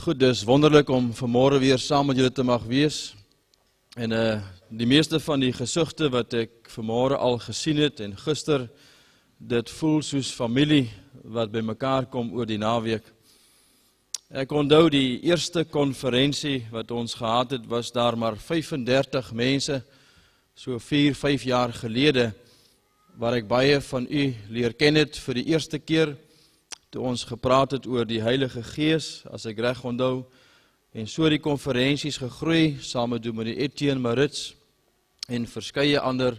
Goed, dis wonderlik om vanmôre weer saam met julle te mag wees. En die meeste van die gesigte wat ek vanmôre al gesien het en gister, dit voel soos familie wat by mekaar kom oor die naweek. Ek onthou die eerste konferensie wat ons gehad het, was daar maar 35 mense, so 4-5 jaar gelede, waar ek baie van u leer ken het vir die eerste keer, toe ons gepraat het oor die Heilige Gees, as ek reg onthou, en so die konferensies gegroei, saam met Dominee Etienne Marits, en verskeie ander,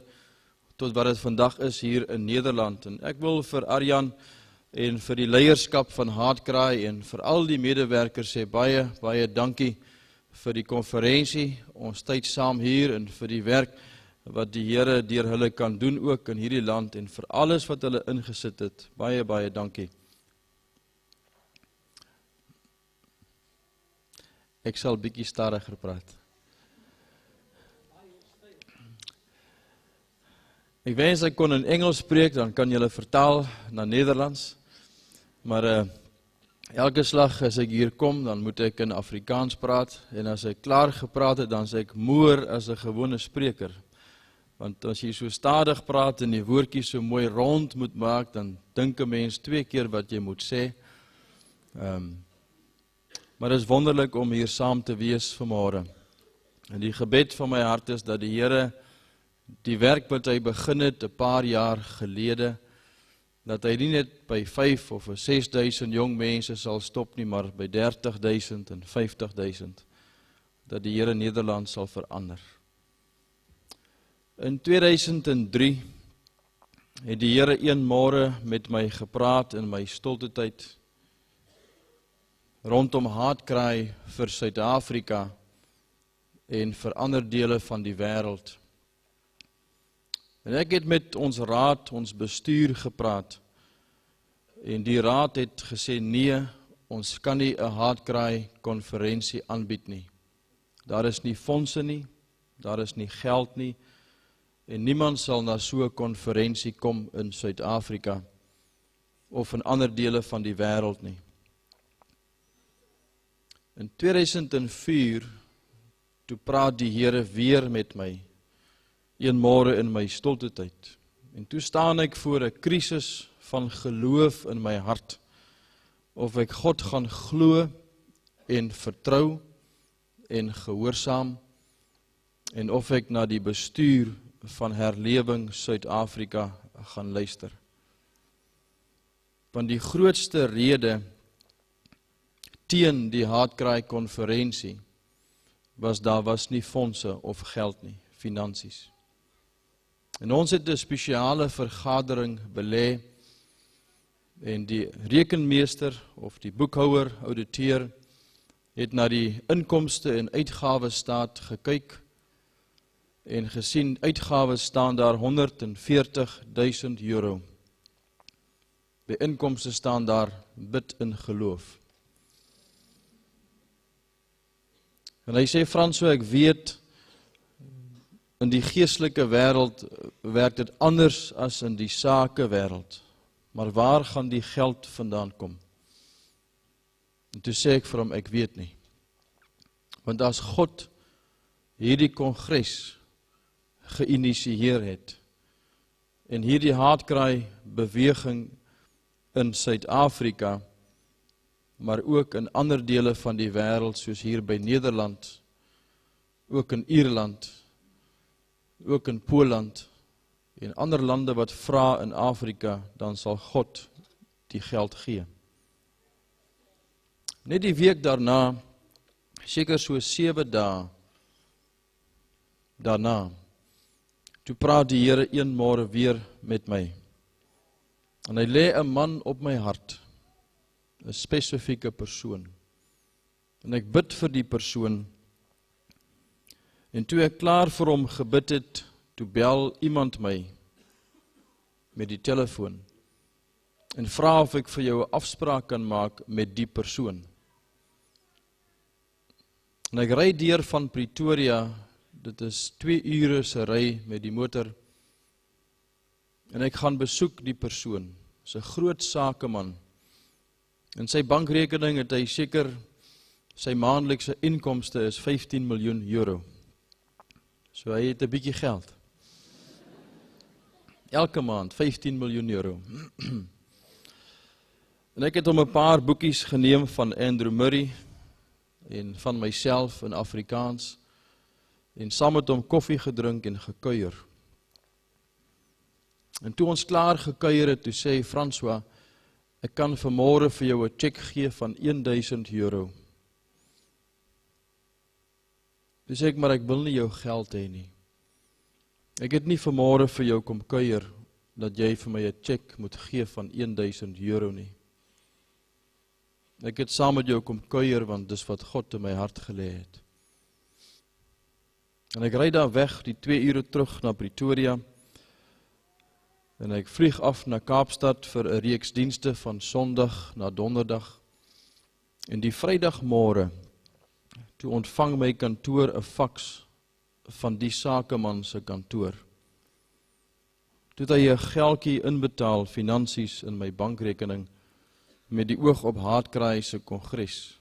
tot wat het vandag is hier in Nederland. En ek wil vir Arjan, en vir die leierskap van Haatkraai, en vir al die medewerkers sê baie, baie dankie vir die konferensie, ons tyd saam hier, en vir die werk, wat die Here deur hulle kan doen ook in hierdie land, en vir alles wat hulle ingesit het, baie, baie dankie. Ek sal bietjie stadiger praat. Ek wens ek kon in Engels spreek, dan kan julle vertaal na Nederlands. Maar elke slag as ek hier kom, dan moet ek in Afrikaans praat. En as ek klaar gepraat het, dan sê ek moer as 'n gewone spreker. Want as jy so stadig praat en die woordjies so mooi rond moet maak, dan dink 'n mens 2 keer wat jy moet sê. Maar het is wonderlik om hier saam te wees vanmôre. En die gebed van my hart is dat die Here die werk wat hy begin het 'n paar jaar gelede, dat hy nie net by 5 of 6.000 jong mense sal stop nie, maar by 30.000 en 50.000, dat die Here Nederland sal verander. In 2003 het die Here een môre met my gepraat in my stilte tyd, rondom Haatkraai vir Suid-Afrika en vir ander dele van die wêreld. En ek het met ons raad, ons bestuur gepraat, en die raad het gesê, nee, ons kan nie 'n Haatkraai konferensie aanbied nie. Daar is nie fondse nie, daar is nie geld nie, en niemand sal na so 'n konferensie kom in Suid-Afrika, of in ander dele van die wêreld nie. In 2004, toe praat die Here weer met my, een môre in my stilte tyd. En toe staan ek voor 'n krisis van geloof in my hart, of ek God gaan glo en vertrou en gehoorsaam, en of ek na die bestuur van Herlewing Suid-Afrika gaan luister. Want die grootste rede teen die Haatkraai konferensie was daar was nie fondse of geld nie, finansies. En ons het 'n spesiale vergadering belê, en die rekenmeester of die boekhouer, ouditeur, het na die inkomste en uitgawes staat gekyk en gesien uitgawes staan daar 140.000 euro. By inkomste staan daar bid in geloof. En hy sê, Franso, ek weet, in die geestelike wêreld werk dit anders as in die sake wêreld. Maar waar gaan die geld vandaan kom? En toe sê ek vir hom, ek weet nie. Want as God hierdie kongres geïnisieer het, en hierdie Haatkraai beweging in Suid-Afrika, maar ook in ander dele van die wêreld, soos hier by Nederland, ook in Ierland, ook in Poland, en ander lande wat vra in Afrika, dan sal God die geld gee. Net die week daarna, seker so 7 dae daarna, toe praat die Here een môre weer met my. En hy lê 'n man op my hart, 'n spesifieke persoon. En ek bid vir die persoon. En toe ek klaar vir hom gebid het, toe bel iemand my met die telefoon en vra of ek vir jou 'n afspraak kan maak met die persoon. En ek ry deur van Pretoria, dit is 2 ure se ry met die motor, en ek gaan besoek die persoon. Dis 'n groot sakeman. In sy bankrekening het hy seker Sy maandelikse inkomste is 15 miljoen euro. So hy het 'n bietjie geld. Elke maand 15 miljoen euro. En ek het hom 'n paar boekies geneem van Andrew Murray en van myself in Afrikaans en saam met hom koffie gedrink en gekuier. En toe ons klaar gekuier het, toe sê François, ek kan vanmôre vir jou 'n cheque gee van 1000 euro. Toe sê ek, maar ek wil nie jou geld hê nie. Ek het nie vanmôre vir jou kom kuier, dat jy vir my 'n cheque moet gee van 1000 euro nie. Ek het saam met jou kom kuier, want dis wat God in my hart gelê het. En ek ry daar weg, die 2 ure terug na Pretoria, en ek vlieg af na Kaapstad vir 'n reeks dienste van Sondag na Donderdag. En die Vrydagmôre, toe ontvang my kantoor 'n faks van die sakeman se kantoor. Toe het hy 'n geldjie inbetaal, finansies in my bankrekening, met die oog op Haatkraai se kongres.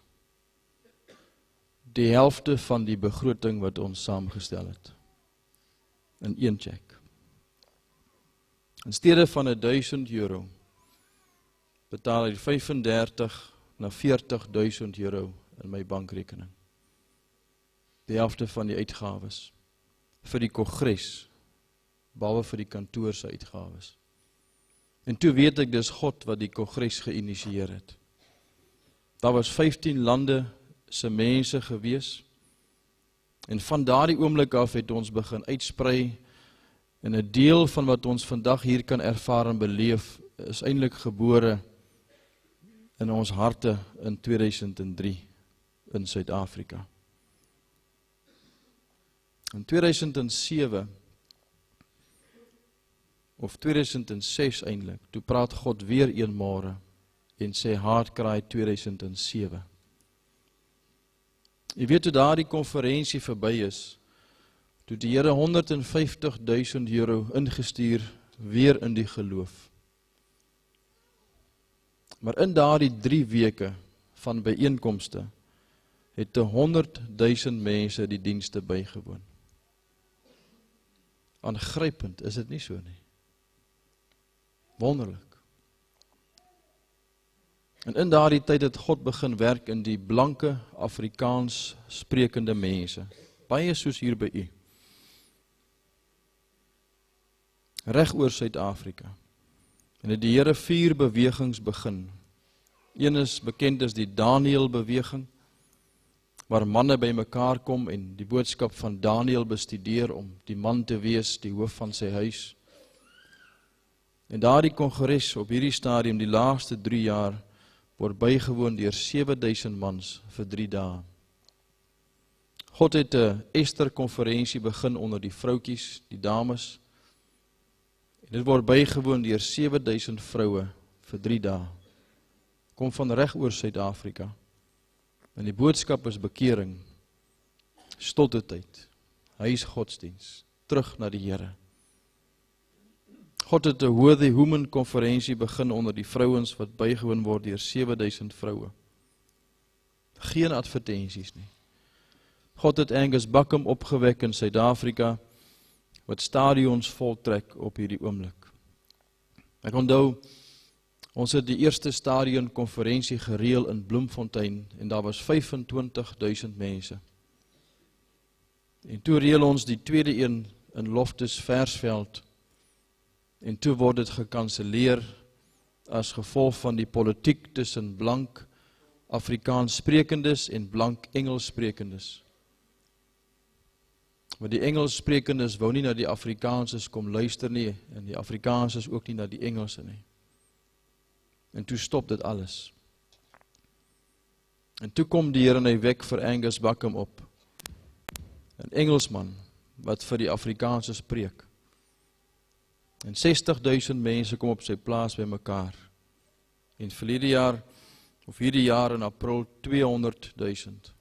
Die helfte van die begroting wat ons saamgestel het. In een cheque. In steede van 1000 euro, betaal hy 35 na 40.000 euro in my bankrekening. Die helfte van die uitgawes vir die kongres, behalwe vir die kantoor se uitgawes. En toe weet ek dis God wat die kongres geïnisieer het. Daar was 15 lande se mense gewees, en van daardie oomblik af het ons begin uitsprei, en 'n deel van wat ons vandag hier kan ervaar en beleef, is eintlik gebore in ons harte in 2003 in Suid-Afrika. In 2007 of 2006 eintlik, toe praat God weer eenmôre en sê Haatkraai 2007. Jy weet toe daardie konferensie verby is, toe die Here 150.000 euro ingestuur weer in die geloof. Maar in daardie 3 weke van byeenkomste het 100.000 mense die dienste bygewoon. Aangrypend, is dit nie so nie? Wonderlik. En in daardie tyd het God begin werk in die blanke Afrikaans sprekende mense, baie soos hier by u. Reg oor Suid-Afrika. En het die Here 4 bewegings begin. Een is bekend as die Daniel beweging, waar manne by mekaar kom en die boodskap van Daniel bestudeer om die man te wees, die hoof van sy huis. En daardie kongres op hierdie stadium, die laaste 3 jaar, word bygewoon deur 7000 mans vir 3 dae. God het 'n Ester-konferensie begin onder die vroutjies, die dames. En dit word bygewoon deur 7000 vroue vir 3 dae. Kom van reg oor Suid-Afrika. En die boodskap is bekering, stottetyd, huisgodsdiens, terug na die Here. God het 'n Worthy Women konferensie begin onder die vrouens wat bygewoon word deur 7000 vroue. Geen advertensies nie. God het Angus Buckham opgewek in Suid-Afrika, wat stadions voltrek op hierdie oomblik. Ek onthou, ons het die eerste stadion konferensie gereël in Bloemfontein, en daar was 25.000 mense. En toe reël ons die tweede een in Loftus Versveld, en toe word dit gekanselleer as gevolg van die politiek tussen blank Afrikaans sprekendes en blank Engels sprekendes. Maar die Engels sprekendes wou nie na die Afrikaanses kom luister nie, en die Afrikaanses ook nie na die Engelse nie. En toe stop dit alles. En toe kom die Here en hy wek vir Angus Buckham op, 'n Engelsman wat vir die Afrikaanse spreek. En 60.000 mense kom op sy plaas by mekaar. En verlede jaar, of hierdie jaar in April, 200.000.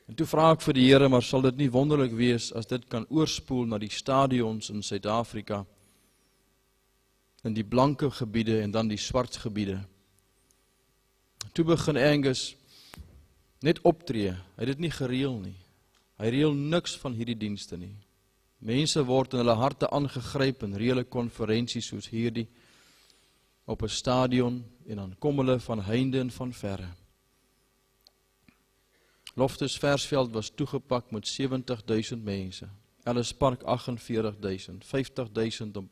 En toe vra ek vir die Here, maar sal dit nie wonderlik wees as dit kan oorspoel na die stadions in Suid-Afrika, in die blanke gebiede en dan die swart gebiede. Toe begin Angus net optree. Hy het dit nie gereël nie. Hy reël niks van hierdie dienste nie. Mense word in hulle harte aangegryp in reële konferensies soos hierdie, op 'n stadion, en dan kom hulle van heinde en van verre. Loftus Versveld was toegepak met 70.000 mense. Ellis Park 48.000, 50.000 op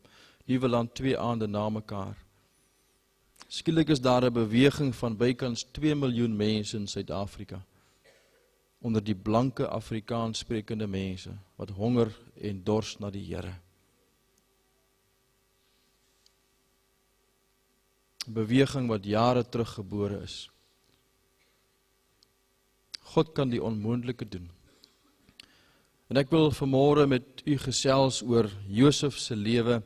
Nieuweland 2 aande na mekaar. Skielik is daar 'n beweging van bykans 2 miljoen mense in Suid-Afrika, onder die blanke Afrikaans sprekende mense, wat honger en dors na die Here. 'n Beweging wat jare terug gebore is. God kan die onmoontlike doen. En ek wil vanmôre met u gesels oor Josef se lewe,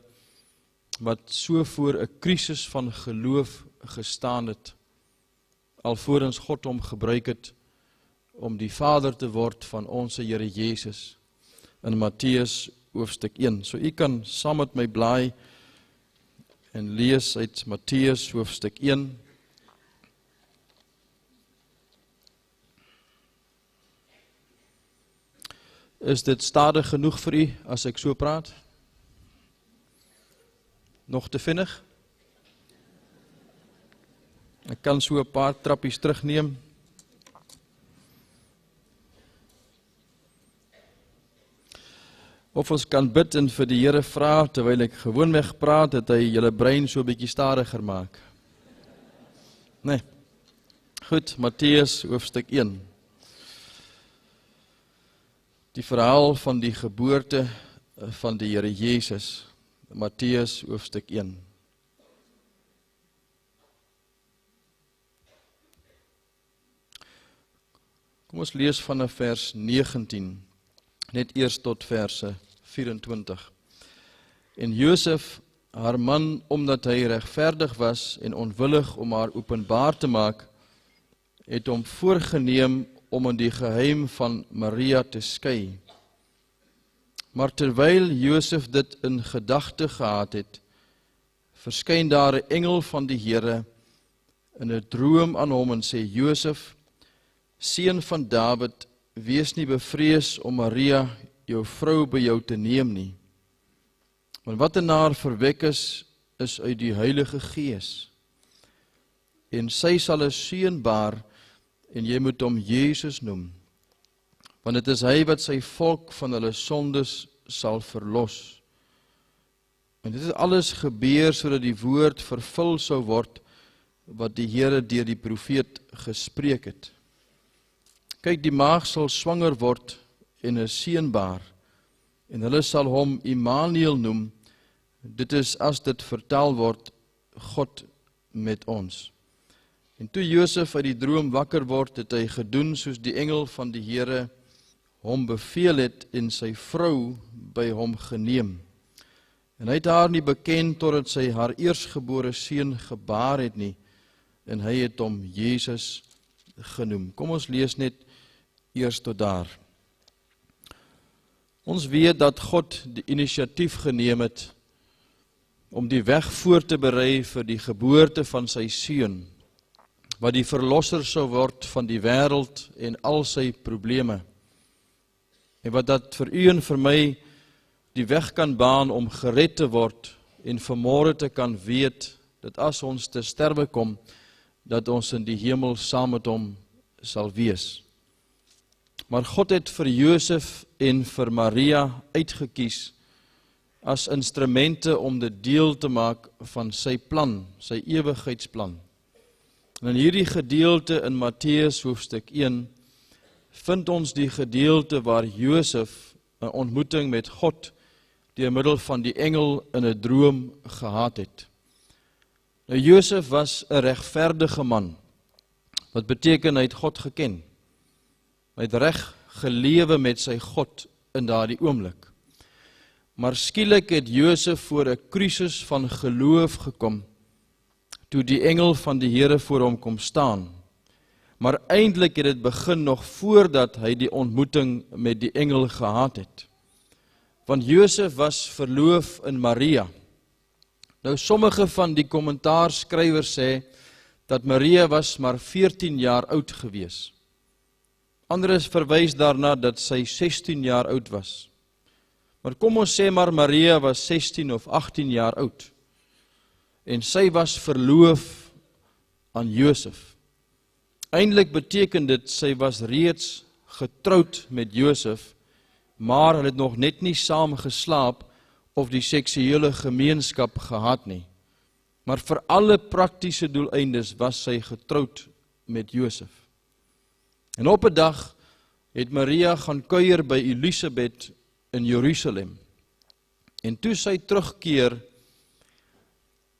wat so voor 'n krisis van geloof gestaan het, alvorens God hom gebruik het om die Vader te word van ons Here Jesus, in Matteus hoofstuk 1. So u kan saam met my blaai en lees uit Matteus hoofstuk 1. Is dit stadig genoeg vir u as ek so praat? Nog te vinnig? Ek kan so 'n paar trappies terugneem. Of ons kan bid en vir die Here vra, terwyl ek gewoonweg praat, dat hy julle brein so 'n bietjie stadiger maak. Nee. Goed, Matteus hoofstuk 1. Die verhaal van die geboorte van die Here Jesus, Matteus hoofstuk 1. Kom ons lees vanaf vers 19, net eers tot verse 24. En Josef, haar man, omdat hy regverdig was en onwillig om haar openbaar te maak, het hom voorgeneem om in die geheim van Maria te skei. Maar terwyl Josef dit in gedagte gehad het, verskyn daar 'n engel van die Here in 'n droom aan hom en sê: Josef, seun van Dawid, wees nie bevrees om Maria, jou vrou, by jou te neem nie. Want wat in haar verwek is uit die Heilige Gees. En sy sal 'n seun baar, en jy moet hom Jesus noem. Want dit is hy wat sy volk van hulle sondes sal verlos. En dit is alles gebeur sodat die woord vervul sou word wat die Here deur die profeet gespreek het. Kyk, die maagd sal swanger word en 'n seun baar, en hulle sal hom Immanuel noem. Dit is, as dit vertaal word, God met ons. En toe Josef uit die droom wakker word, het hy gedoen soos die engel van die Here hom beveel het, en sy vrou by hom geneem. En hy het haar nie beken totdat sy haar eersgebore seun gebaar het nie, en hy het hom Jesus genoem. Kom ons lees net eers tot daar. Ons weet dat God die inisiatief geneem het om die weg voor te berei vir die geboorte van sy seun, wat die verlosser sou word van die wêreld en al sy probleme. En wat dat vir u en vir my die weg kan baan om gered te word en vanmôre te kan weet dat as ons te sterwe kom, dat ons in die hemel saam met hom sal wees. Maar God het vir Josef en vir Maria uitgekies as instrumente om dit deel te maak van sy plan, sy ewigheidsplan. En in hierdie gedeelte in Matteus hoofstuk 1 vind ons die gedeelte waar Josef 'n ontmoeting met God deur middel van die engel in 'n droom gehad het. Nou Josef was 'n regverdige man, wat beteken hy het God geken. Hy het reg gelewe met sy God in daardie oomblik. Maar skielik het Josef voor 'n krisis van geloof gekom, toe die engel van die Here voor hom kom staan. Maar eintlik het dit begin nog voordat hy die ontmoeting met die engel gehad het. Want Josef was verloof in Maria. Nou sommige van die kommentaarskrywers sê dat Maria was maar 14 jaar oud gewees. Ander verwys daarna dat sy 16 jaar oud was. Maar kom ons sê maar Maria was 16 of 18 jaar oud. En sy was verloof aan Josef. Eintlik beteken dit sy was reeds getroud met Josef, maar hulle het nog net nie saam geslaap of die seksuele gemeenskap gehad nie. Maar vir alle praktiese doeleindes was sy getroud met Josef. En op 'n dag het Maria gaan kuier by Elisabeth in Jerusalem. En toe sy terugkeer,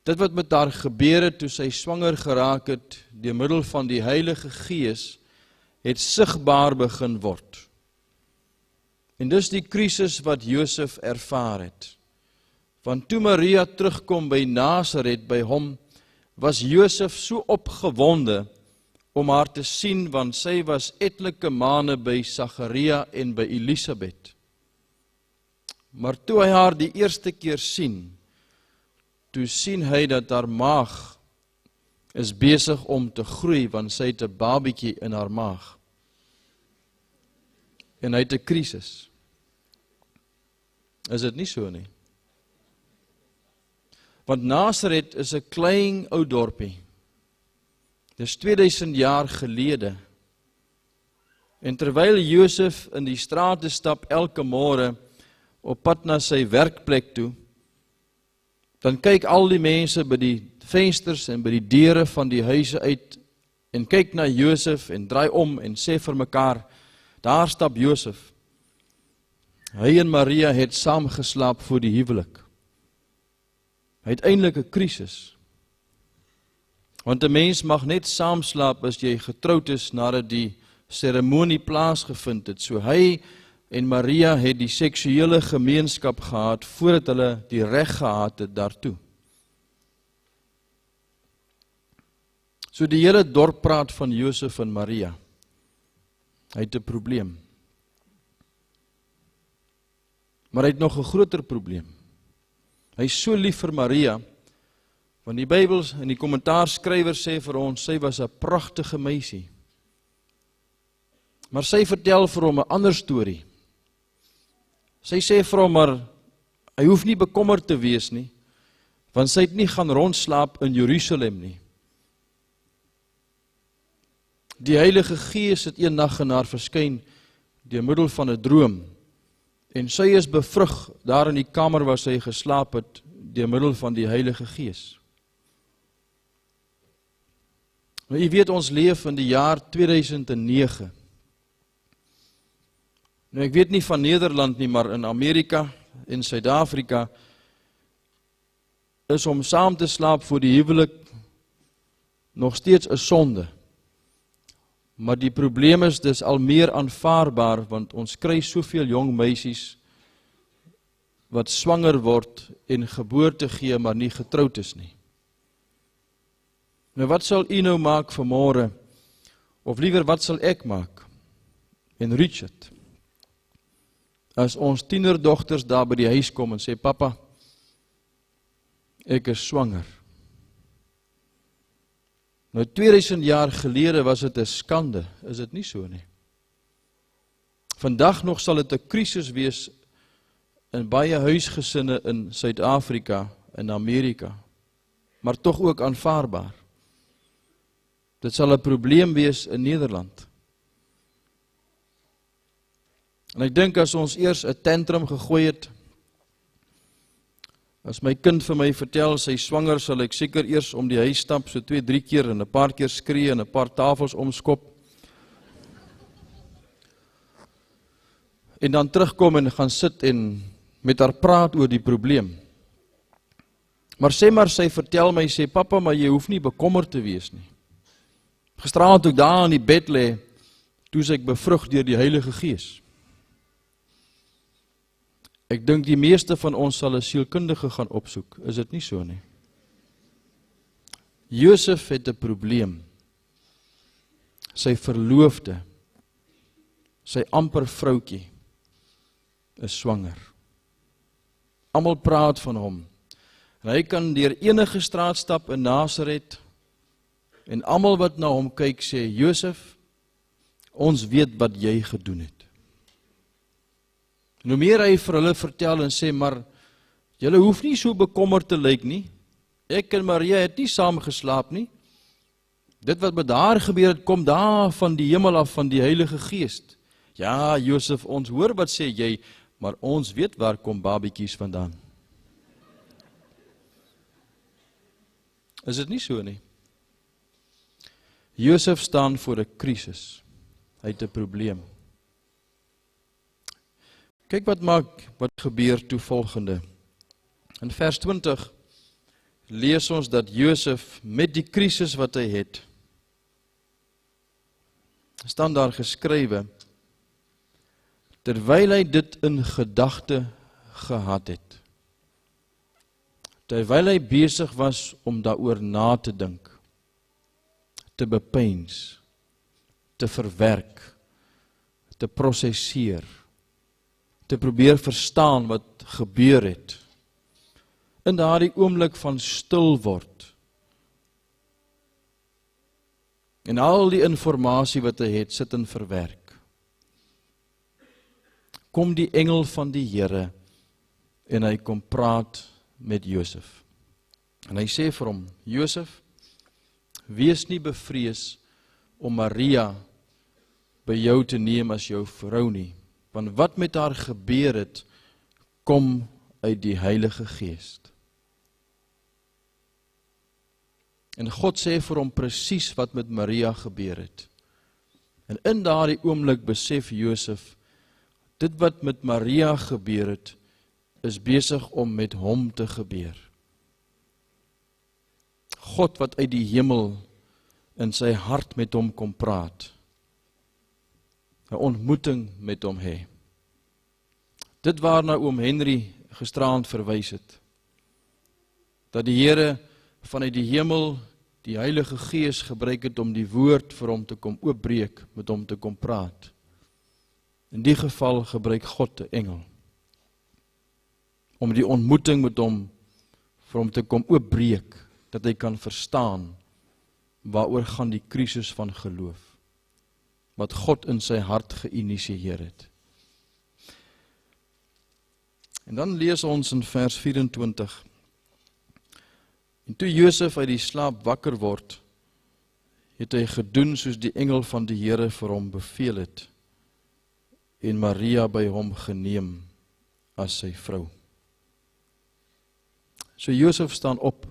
dit wat met haar gebeur het toe sy swanger geraak het, deur middel van die Heilige Gees, het sigbaar begin word. En dis die krisis wat Josef ervaar het. Want toe Maria terugkom by Nasaret by hom, was Josef so opgewonde om haar te sien, want sy was etlike maande by Sagaria en by Elisabeth. Maar toe hy haar die eerste keer sien, toe sien hy dat haar maag is besig om te groei, want sy het 'n babietjie in haar maag. En hy het 'n krisis. Is dit nie so nie? Want Nasaret is 'n klein ou dorpie. Dis 2000 jaar gelede. En terwyl Josef in die strate stap elke môre op pad na sy werkplek toe, dan kyk al die mense by die vensters en by die deure van die huise uit en kyk na Josef en draai om en sê vir mekaar, daar stap Josef. Hy en Maria het saam geslaap voor die huwelik. Hy het eintlik 'n krisis. Want 'n mens mag net saam slaap as jy getroud is nadat die seremonie plaasgevind het. So hy en Maria het die seksuele gemeenskap gehad voordat hulle die reg gehad het daartoe. So die hele dorp praat van Josef en Maria. Hy het 'n probleem. Maar hy het nog 'n groter probleem. Hy is so lief vir Maria, want die Bybel en die kommentaarskrywer sê vir ons, sy was 'n pragtige meisie. Maar sy vertel vir hom 'n ander storie. Sy sê vir hom, maar hy hoef nie bekommerd te wees nie, want sy het nie gaan rondslaap in Jerusalem nie. Die Heilige Gees het eendag in haar verskyn deur middel van 'n droom. En sy is bevrug daar in die kamer waar sy geslaap het deur middel van die Heilige Gees. Nou, jy weet, ons leef in die jaar 2009. Nou, ek weet nie van Nederland nie, maar in Amerika en Suid-Afrika is om saam te slaap voor die huwelik nog steeds 'n sonde. Maar die probleem is, dis al meer aanvaarbaar, want ons kry soveel jong meisies wat swanger word en geboorte gee, maar nie getroud is nie. Nou wat sal u nou maak vanmôre? Of liewer, wat sal ek maak? En Richard, as ons tienerdogters daar by die huis kom en sê, papa, ek is swanger. Nou 2000 jaar gelede was dit 'n skande, is dit nie so nie? Vandag nog sal dit 'n krisis wees in baie huisgesinne in Suid-Afrika en Amerika, maar tog ook aanvaarbaar. Dit sal 'n probleem wees in Nederland. En ek dink as ons eers 'n tantrum gegooi het, as my kind vir my vertel sy swanger, sal ek seker eers om die huis stap, so 2-3 keer en 'n paar keer skree en 'n paar tafels omskop. En dan terugkom en gaan sit en met haar praat oor die probleem. Maar sy vertel my, sê, papa, maar jy hoef nie bekommerd te wees nie. Gisteraand toe ek daar in die bed lê, toe ek bevrug deur die Heilige Gees. Ek dink die meeste van ons sal 'n sielkundige gaan opsoek, is dit nie so nie? Josef het 'n probleem. Sy verloofde, sy amper vroutjie, is swanger. Almal praat van hom. En hy kan deur enige straat stap in Nasaret, en almal wat na hom kyk sê, Josef, ons weet wat jy gedoen het. En hoe meer hy vir hulle vertel en sê, maar julle hoef nie so bekommerd te lyk nie. Ek en Maria het nie saam geslaap nie. Dit wat met haar gebeur het, kom daar van die hemel af, van die Heilige Geest. Ja, Josef, ons hoor wat sê jy, maar ons weet waar kom babetjies vandaan. Is dit nie so nie? Josef staan voor 'n krisis. Hy het 'n probleem. Kyk wat gebeur toe volgende. In vers 20 lees ons dat Josef met die krisis wat hy het, staan daar geskrywe, terwyl hy dit in gedagte gehad het, terwyl hy besig was om daaroor na te dink, te bepeins, te verwerk, te prosesseer, te probeer verstaan wat gebeur het, in daardie oomblik van stil word, en al die informasie wat hy het, sit en verwerk, kom die engel van die Here, en hy kom praat met Josef, en hy sê vir hom, Josef, wees nie bevrees om Maria by jou te neem as jou vrou nie, want wat met haar gebeur het, kom uit die Heilige Geest. En God sê vir hom presies wat met Maria gebeur het. En in daardie oomblik besef Josef, dit wat met Maria gebeur het, is besig om met hom te gebeur. God wat uit die hemel in sy hart met hom kom praat. 'n ontmoeting met hom hê. Dit waarna oom Henry gisteraand verwys het. Dat die Here vanuit die hemel die Heilige Gees gebruik het om die woord vir hom te kom oopbreek, met hom te kom praat. In die geval gebruik God 'n engel. Om die ontmoeting met hom, vir hom te kom oopbreek, dat hy kan verstaan, waaroor gaan die krisis van geloof. Wat God in sy hart geïnisieer het. En dan lees ons in vers 24. En toe Josef uit die slaap wakker word, het hy gedoen soos die engel van die Here vir hom beveel het, en Maria by hom geneem as sy vrou. So Josef staan op,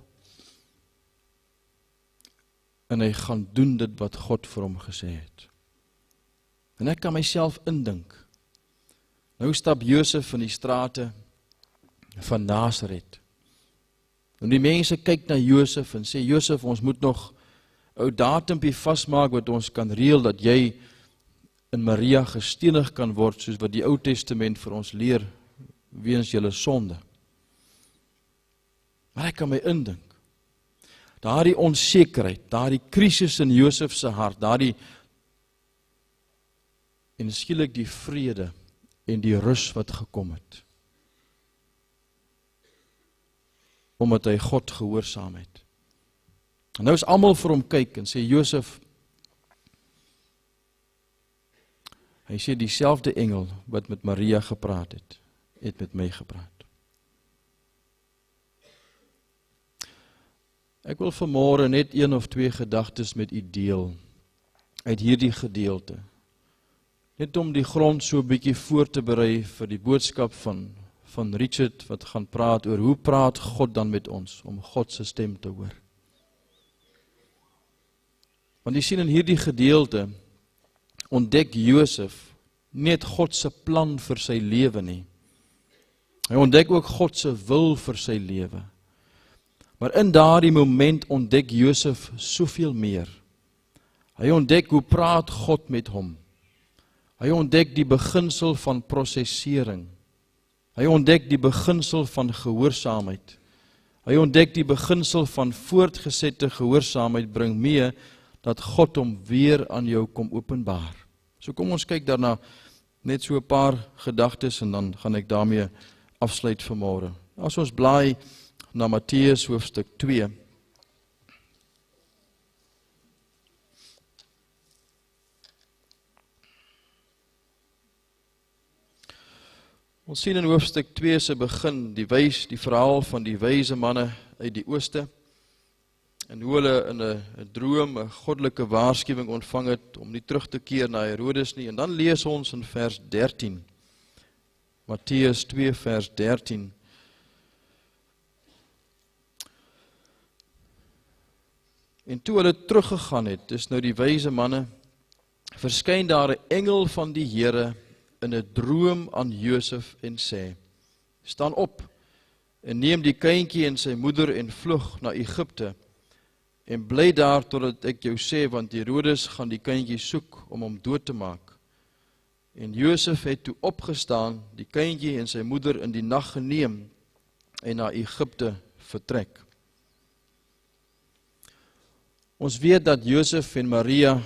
en hy gaan doen dit wat God vir hom gesê het. En ek kan myself indink. Nou stap Josef in die strate van Nasaret. En die mense kyk na Josef en sê, Josef, ons moet nog 'n datumpie vasmaak wat ons kan reël dat jy in Maria gestenig kan word, soos wat die Ou Testament vir ons leer, weens julle sonde. Maar ek kan my indink. Daardie onsekerheid, daardie krisis in Josef se hart, en skielik die vrede en die rus wat gekom het. Omdat hy God gehoorsaam het. En nou is almal vir hom kyk en sê, Josef, hy sê dieselfde engel wat met Maria gepraat het met my gepraat. Ek wil vanmôre net 1 of 2 gedagtes met u deel, uit hierdie gedeelte. Net om die grond so 'n bietjie voor te berei vir die boodskap van Richard, wat gaan praat oor hoe praat God dan met ons, om God se stem te hoor. Want jy sien in hierdie gedeelte, ontdek Josef net God se plan vir sy lewe nie. Hy ontdek ook God se wil vir sy lewe. Maar in daardie moment ontdek Josef soveel meer. Hy ontdek hoe praat God met hom. Hy ontdek die beginsel van prosessering. Hy ontdek die beginsel van gehoorsaamheid. Hy ontdek die beginsel van voortgesette gehoorsaamheid bring mee dat God hom weer aan jou kom openbaar. So kom ons kyk daarna net so 'n paar gedagtes en dan gaan ek daarmee afsluit vanmôre. As ons blaai na Matteus hoofstuk 2. Ons sien in hoofstuk 2 se begin die verhaal van die wyse manne uit die ooste en hoe hulle in 'n droom 'n goddelike waarskuwing ontvang het om nie terug te keer na Herodes nie. En dan lees ons in vers 13. Matteus 2 vers 13. En toe hulle teruggegaan het, dis nou die wyse manne, verskyn daar 'n engel van die Here in 'n droom aan Josef en sê: Staan op en neem die kindjie en sy moeder en vlug na Egipte en bly daar totdat ek jou sê, want Herodes gaan die kindjie soek om hom dood te maak. En Josef het toe opgestaan, die kindjie en sy moeder in die nag geneem en na Egipte vertrek. Ons weet dat Josef en Maria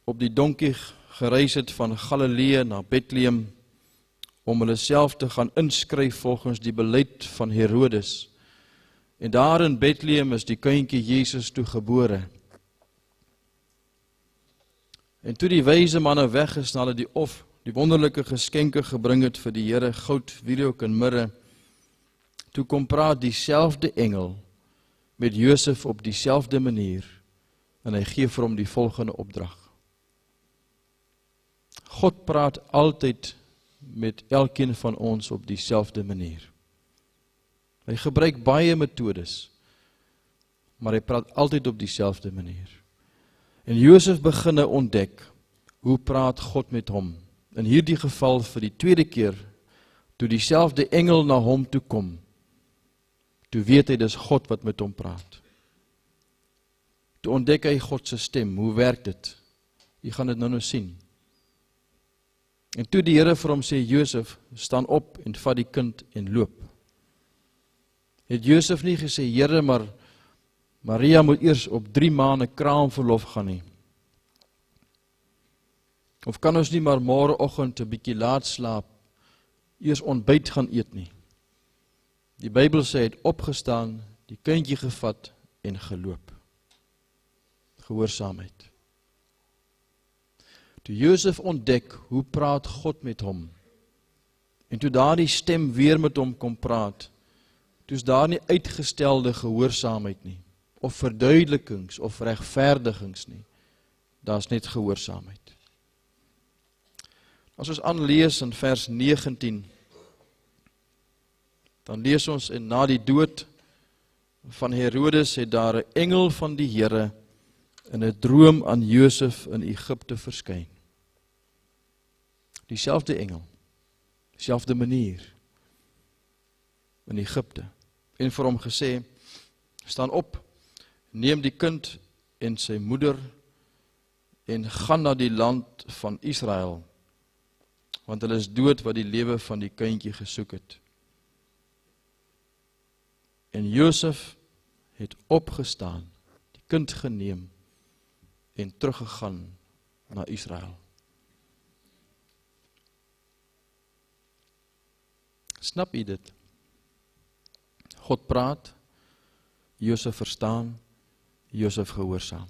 op die donkie gereis het van Galilea na Bethlehem om hulle self te gaan inskryf volgens die beleid van Herodes. En daar in Bethlehem is die kindjie Jesus toe gebore. En toe die wyse manne weg is, hulle die wonderlike geskenke gebring het vir die Here, goud, wierook en mirre, toe kom praat dieselfde engel met Josef op dieselfde manier en hy gee vir hom die volgende opdrag. God praat altyd met elkeen van ons op dieselfde manier. Hy gebruik baie metodes, maar hy praat altyd op dieselfde manier. En Josef begin ontdek, hoe praat God met hom? In hierdie geval vir die tweede keer, toe dieselfde engel na hom toe kom, toe weet hy dis God wat met hom praat. Toe ontdek hy God se stem, hoe werk dit? Jy gaan dit nou sien. En toe die Here vir hom sê, Josef, staan op en vat die kind en loop. Het Josef nie gesê, Here, maar Maria moet eers op 3 maande kraamverlof gaan nie. Of kan ons nie maar môreoggend 'n bietjie laat slaap, eers ontbyt gaan eet nie. Die Bybel sê, hy het opgestaan, die kindjie gevat en geloop. Gehoorsaamheid. Toe Josef ontdek, hoe praat God met hom, en toe daardie stem weer met hom kom praat, toe is daar nie uitgestelde gehoorsaamheid nie, of verduidelikings, of regverdigings nie, daar is net gehoorsaamheid. As ons aanlees in vers 19, dan lees ons, en na die dood van Herodes het daar 'n engel van die Here in 'n droom aan Josef in Egipte verskyn. Dieselfde engel, dieselfde manier in Egipte. En vir hom gesê, staan op, neem die kind en sy moeder en gaan na die land van Israel, want hulle is dood wat die lewe van die kindjie gesoek het. En Josef het opgestaan, die kind geneem en teruggegaan na Israel. Snap jy dit? God praat, Josef verstaan, Josef gehoorsaam.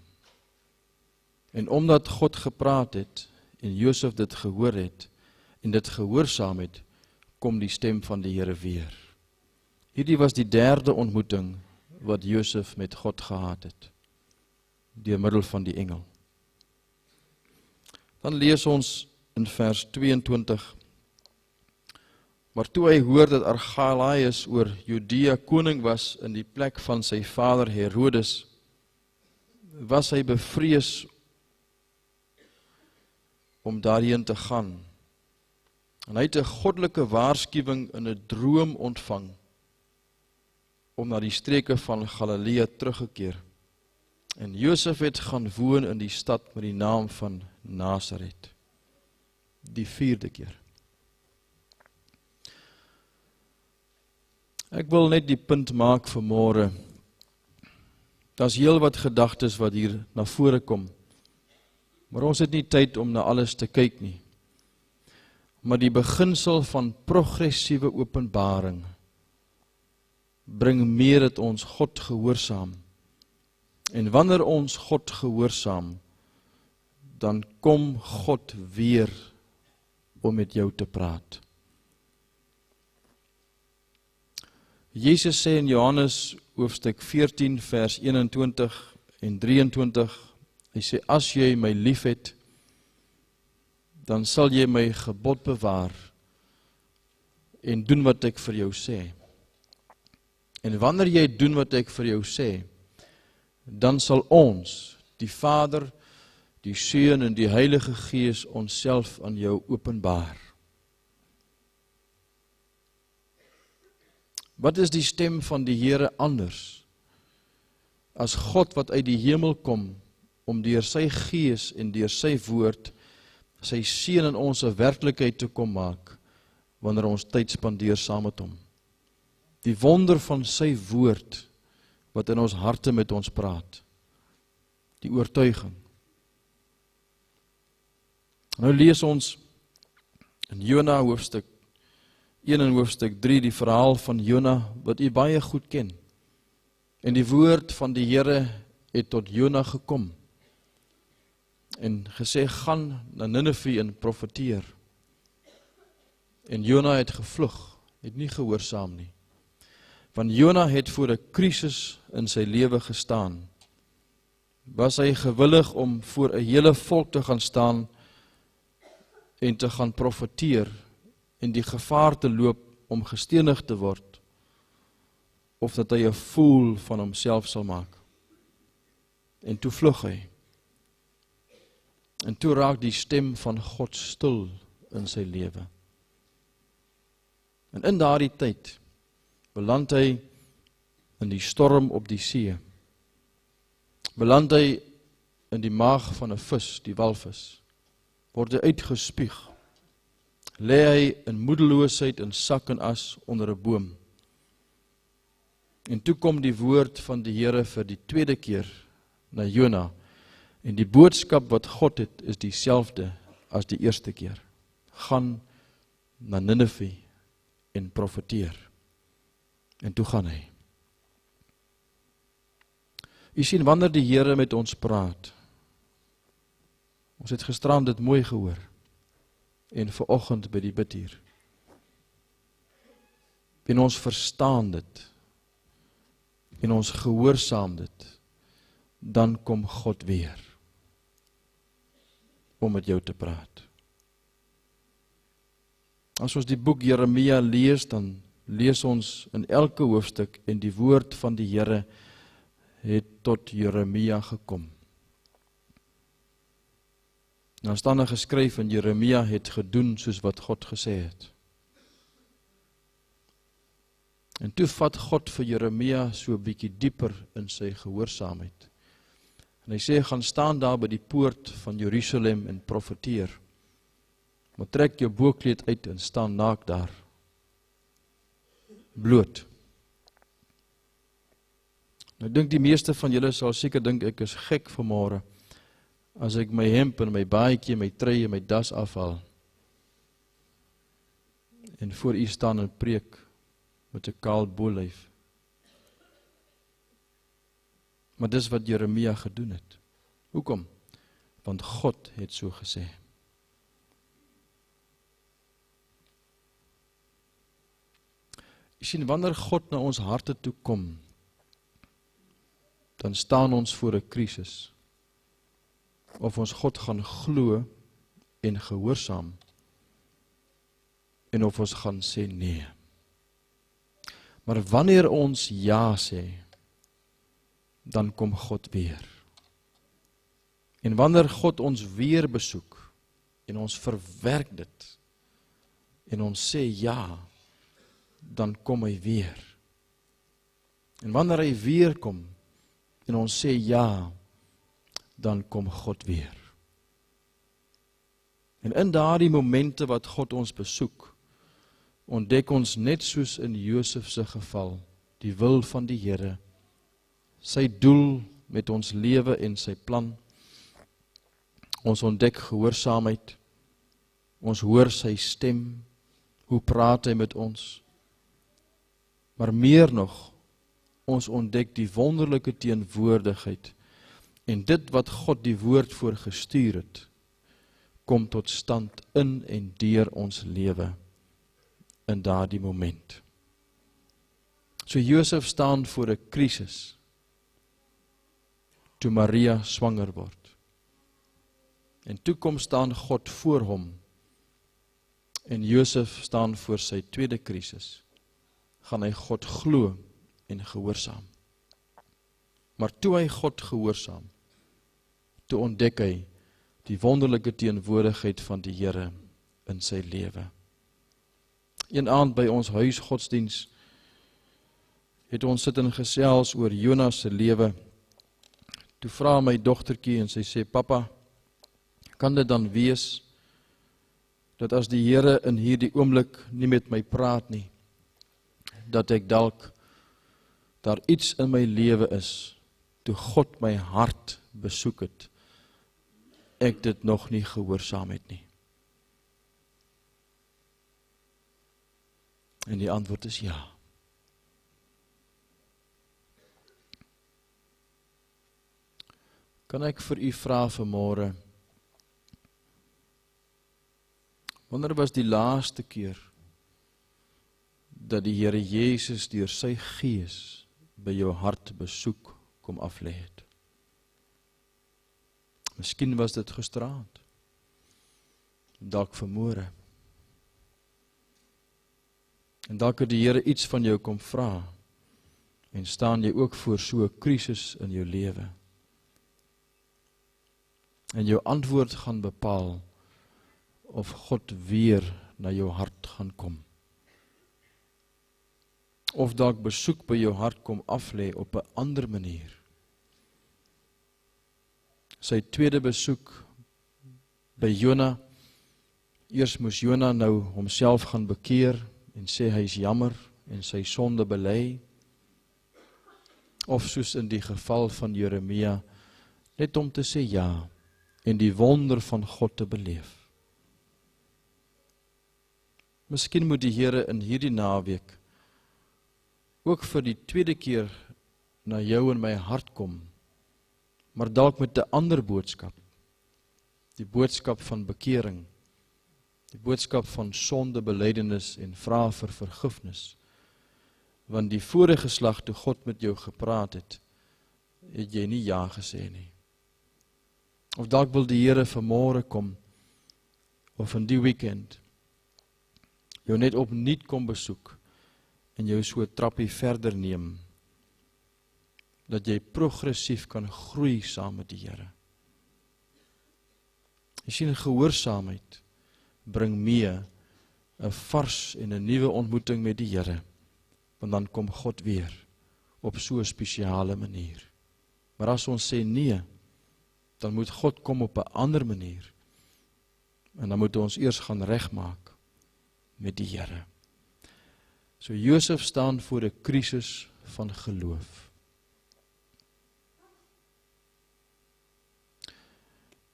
En omdat God gepraat het en Josef dit gehoor het en dit gehoorsaam het, kom die stem van die Here weer. Hierdie was die 3de ontmoeting wat Josef met God gehad het, deur middel van die engel. Dan lees ons in vers 22, maar toe hy hoor dat Archelaus oor Judea koning was in die plek van sy vader Herodes, was hy bevrees om daarheen te gaan. En hy het 'n goddelike waarskuwing in 'n droom ontvang om na die streke van Galilea teruggekeer. En Josef het gaan woon in die stad met die naam van Nasaret. Die 4de keer. Ek wil net die punt maak vir môre. Daar's heel wat gedagtes wat hier na vore kom. Maar ons het nie tyd om na alles te kyk nie. Maar die beginsel van progressiewe openbaring bring meer dat ons God gehoorsaam. En wanneer ons God gehoorsaam, dan kom God weer om met jou te praat. Jesus sê in Johannes hoofstuk 14 vers 21 en 23, hy sê, as jy my liefhet, dan sal jy my gebod bewaar en doen wat ek vir jou sê. En wanneer jy doen wat ek vir jou sê, dan sal ons, die Vader, die Seun en die Heilige Gees onsself aan jou openbaar. Wat is die stem van die Here anders as God wat uit die hemel kom om deur sy Gees en deur sy woord sy seën in ons 'n werklikheid te kom maak wanneer ons tyd spandeer saam met hom. Die wonder van sy woord wat in ons harte met ons praat. Die oortuiging. Nou lees ons in Jona hoofstuk 1 en hoofstuk 3 die verhaal van Jona wat u baie goed ken. En die woord van die Here het tot Jona gekom en gesê, gaan na Nineve en profeteer. En Jona het gevlug, het nie gehoorsaam nie. Want Jona het voor 'n krisis in sy lewe gestaan. Was hy gewillig om voor 'n hele volk te gaan staan en te gaan profeteer en die gevaar te loop om gestenig te word, of dat hy 'n fool van homself sal maak. En toe vlug hy. En toe raak die stem van God stil in sy lewe. En in daardie tyd beland hy in die storm op die see. Beland hy in die maag van 'n vis, die walvis. Word hy uitgespuug. Lê hy in moedeloosheid en sak en as onder 'n boom. En toe kom die woord van die Here vir die tweede keer na Jona. En die boodskap wat God het, is dieselfde as die eerste keer. Gaan na Nineve en profeteer. En toe gaan hy. U sien, wanneer die Here met ons praat, ons het gisterand dit mooi gehoor, en vanoggend by die bid hier. En ons verstaan dit, en ons gehoorsaam dit, dan kom God weer, om met jou te praat. As ons die boek Jeremia lees, dan lees ons in elke hoofstuk, en die woord van die Here het tot Jeremia gekom. Dan staan er geskryf, en Jeremia het gedoen soos wat God gesê het. En toe vat God vir Jeremia so 'n bietjie dieper in sy gehoorsaamheid. En hy sê, gaan staan daar by die poort van Jerusalem en profeteer. Maar trek jou boekleed uit en staan naak daar. Bloot. Nou, ek dink die meeste van julle sal seker dink ek is gek vanmôre as ek my hemp en my baadjie, my trui en my das afhaal en voor u staan en preek met 'n kaal bolyf. Maar dis wat Jeremia gedoen het. Hoekom? Want God het so gesê. Jy sien, wanneer God na ons harte toe kom, dan staan ons voor 'n krisis. Of ons God gaan glo en gehoorsaam, en of ons gaan sê nee. Maar wanneer ons ja sê, dan kom God weer. En wanneer God ons weer besoek, en ons verwerk dit, en ons sê ja, dan kom hy weer. En wanneer hy weer kom, en ons sê ja, dan kom God weer. En in daardie momente wat God ons besoek, ontdek ons net soos in Josef se geval, die wil van die Here, sy doel met ons lewe en sy plan. Ons ontdek gehoorsaamheid, ons hoor sy stem, hoe praat hy met ons, maar meer nog, ons ontdek die wonderlike teenwoordigheid, en dit wat God die woord voor gestuur het, kom tot stand in en deur ons lewe, in daardie moment. So Josef staan voor 'n krisis, toe Maria swanger word. En toe kom staan God voor hom, en Josef staan voor sy tweede krisis. Gaan hy God glo en gehoorsaam. Maar toe hy God gehoorsaam, toe ontdek hy die wonderlike teenwoordigheid van die Here in sy lewe. Een aand by ons huis godsdiens het ons sit en gesels oor Jonas se lewe. Toe vra my dogtertjie en sy sê, pappa, kan dit dan wees dat as die Here in hierdie oomblik nie met my praat nie, dat ek dalk daar iets in my lewe is, toe God my hart besoek het, ek dit nog nie gehoorsaam het nie. En die antwoord is ja. Kan ek vir u vra vanmôre, wanneer was die laaste keer dat die Here Jesus deur sy Gees by jou hart besoek kom aflê het? Miskien was dit gisteraand, dalk vanmôre. En dalk het die Here iets van jou kom vra, en staan jy ook voor so 'n krisis in jou lewe. En jou antwoord gaan bepaal of God weer na jou hart gaan kom. Of dalk besoek by jou hart kom aflê op 'n ander manier. Sy tweede besoek by Jona, eers moes Jona nou homself gaan bekeer en sê hy is jammer en sy sonde bely. Of soos in die geval van Jeremia, net om te sê ja en die wonder van God te beleef. Miskien moet die Here in hierdie naweek ook vir die tweede keer na jou en my hart kom, maar dalk met 'n ander boodskap. Die boodskap van bekering, die boodskap van sondebelydenis en vra vir vergifnis. Want die vorige slag toe God met jou gepraat het, het jy nie ja gesê nie. Of dalk wil die Here vanmôre kom, of in die weekend, jou net opnuut kom besoek, en jou so 'n trappie verder neem, dat jy progressief kan groei saam met die Here. Jy sien, gehoorsaamheid bring mee 'n vars en 'n nuwe ontmoeting met die Here, want dan kom God weer op so 'n spesiale manier. Maar as ons sê nee, dan moet God kom op 'n ander manier, en dan moet ons eers gaan regmaak met die Here. So Josef staan voor 'n krisis van geloof.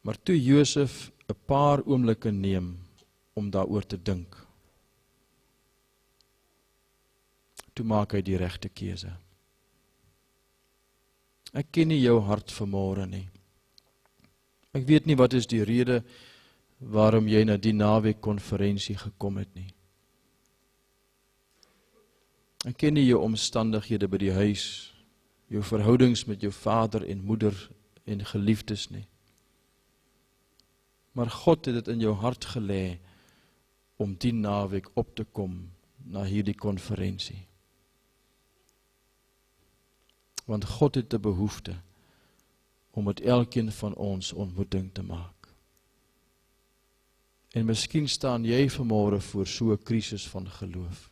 Maar toe Josef 'n paar oomblikke neem om daaroor te dink, toe maak hy die regte keuse. Ek ken nie jou hart vanmôre nie. Ek weet nie wat is die rede waarom jy na die naweek konferensie gekom het nie. Ek ken nie jou omstandighede by die huis, jou verhoudings met jou vader en moeder en geliefdes nie. Maar God het dit in jou hart gelê om die naweek op te kom na hierdie konferensie. Want God het 'n behoefte om met elkeen van ons ontmoeting te maak. En miskien staan jy vanmôre voor so 'n krisis van geloof.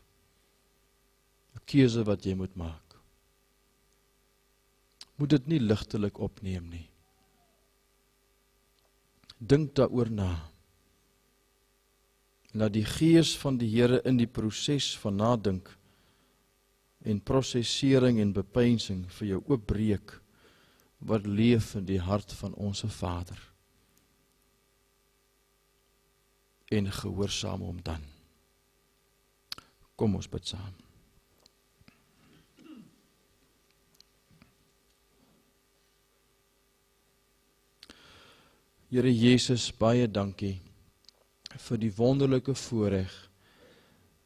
'n Keuse wat jy moet maak. Moet dit nie ligtelik opneem nie. Dink daaroor na. Laat die Gees van die Here in die proses van nadink en prosesering en bepeinsing vir jou oopbreek wat leef in die hart van ons Vader. En gehoorsaam hom dan. Kom ons bid saam. Here Jesus, baie dankie vir die wonderlike voorreg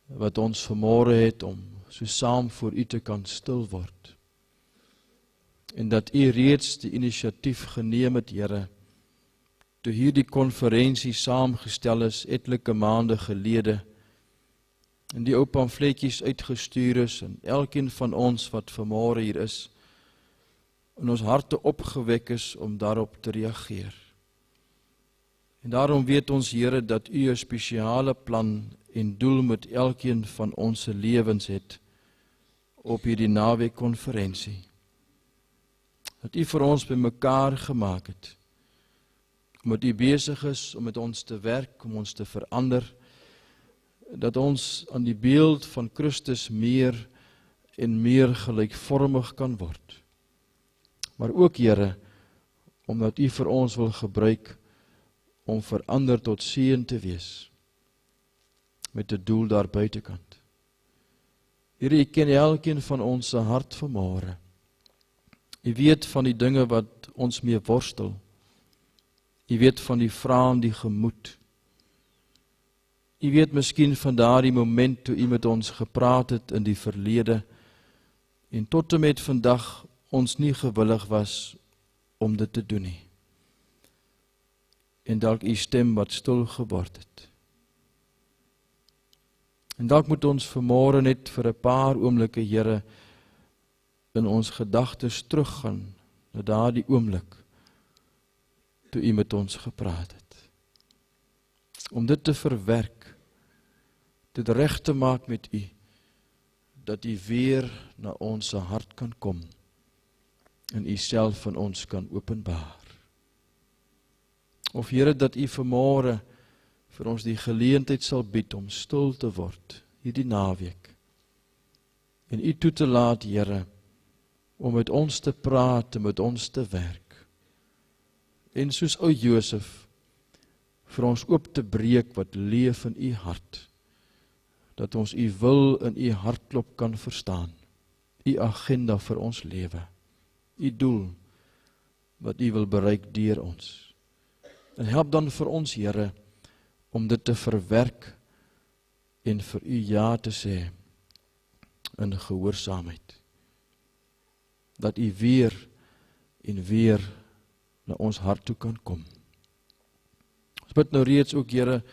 wat ons vanmôre het om so saam voor U te kan stil word. En dat U reeds die inisiatief geneem het, Here, toe hierdie konferensie saamgestel is etlike maande gelede, en die ou pamfletjies uitgestuur is, en elkeen van ons wat vanmôre hier is, in ons harte opgewek is om daarop te reageer. En daarom weet ons, Here, dat U 'n spesiale plan en doel met elkeen van ons lewens het op hierdie naweek konferensie. Dat U vir ons bymekaar gemaak het, omdat U besig is om met ons te werk, om ons te verander, dat ons aan die beeld van Christus meer en meer gelykvormig kan word. Maar ook, Here, omdat U vir ons wil gebruik om verander tot seën te wees, met 'n doel daar buitekant. Here, U ken elkeen van ons se hart vanmôre. U weet van die dinge wat ons mee worstel. U weet van die vrae in die gemoed. U weet miskien van daardie moment toe U met ons gepraat het in die verlede, en tot en met vandag ons nie gewillig was om dit te doen nie. En dalk U stem wat stil geword het. En dalk moet ons vanmôre net vir 'n paar oomblikke, Here, in ons gedagtes teruggaan na daardie oomblik toe U met ons gepraat het. Om dit te verwerk, dit reg te maak met U, dat U weer na ons hart kan kom en U self van ons kan openbaar. Of Here, dat U vanmôre vir ons die geleentheid sal bied om stil te word hierdie naweek en U toe te laat, Here, om met ons te praat en met ons te werk. En soos ou Josef vir ons oop te breek wat leef in U hart, dat ons U wil in U hartklop kan verstaan, U agenda vir ons lewe, U doel wat U wil bereik deur ons. En help dan vir ons, Here, om dit te verwerk en vir U ja te sê in gehoorsaamheid. Dat U weer en weer na ons hart toe kan kom. Ons bid nou reeds ook, Here,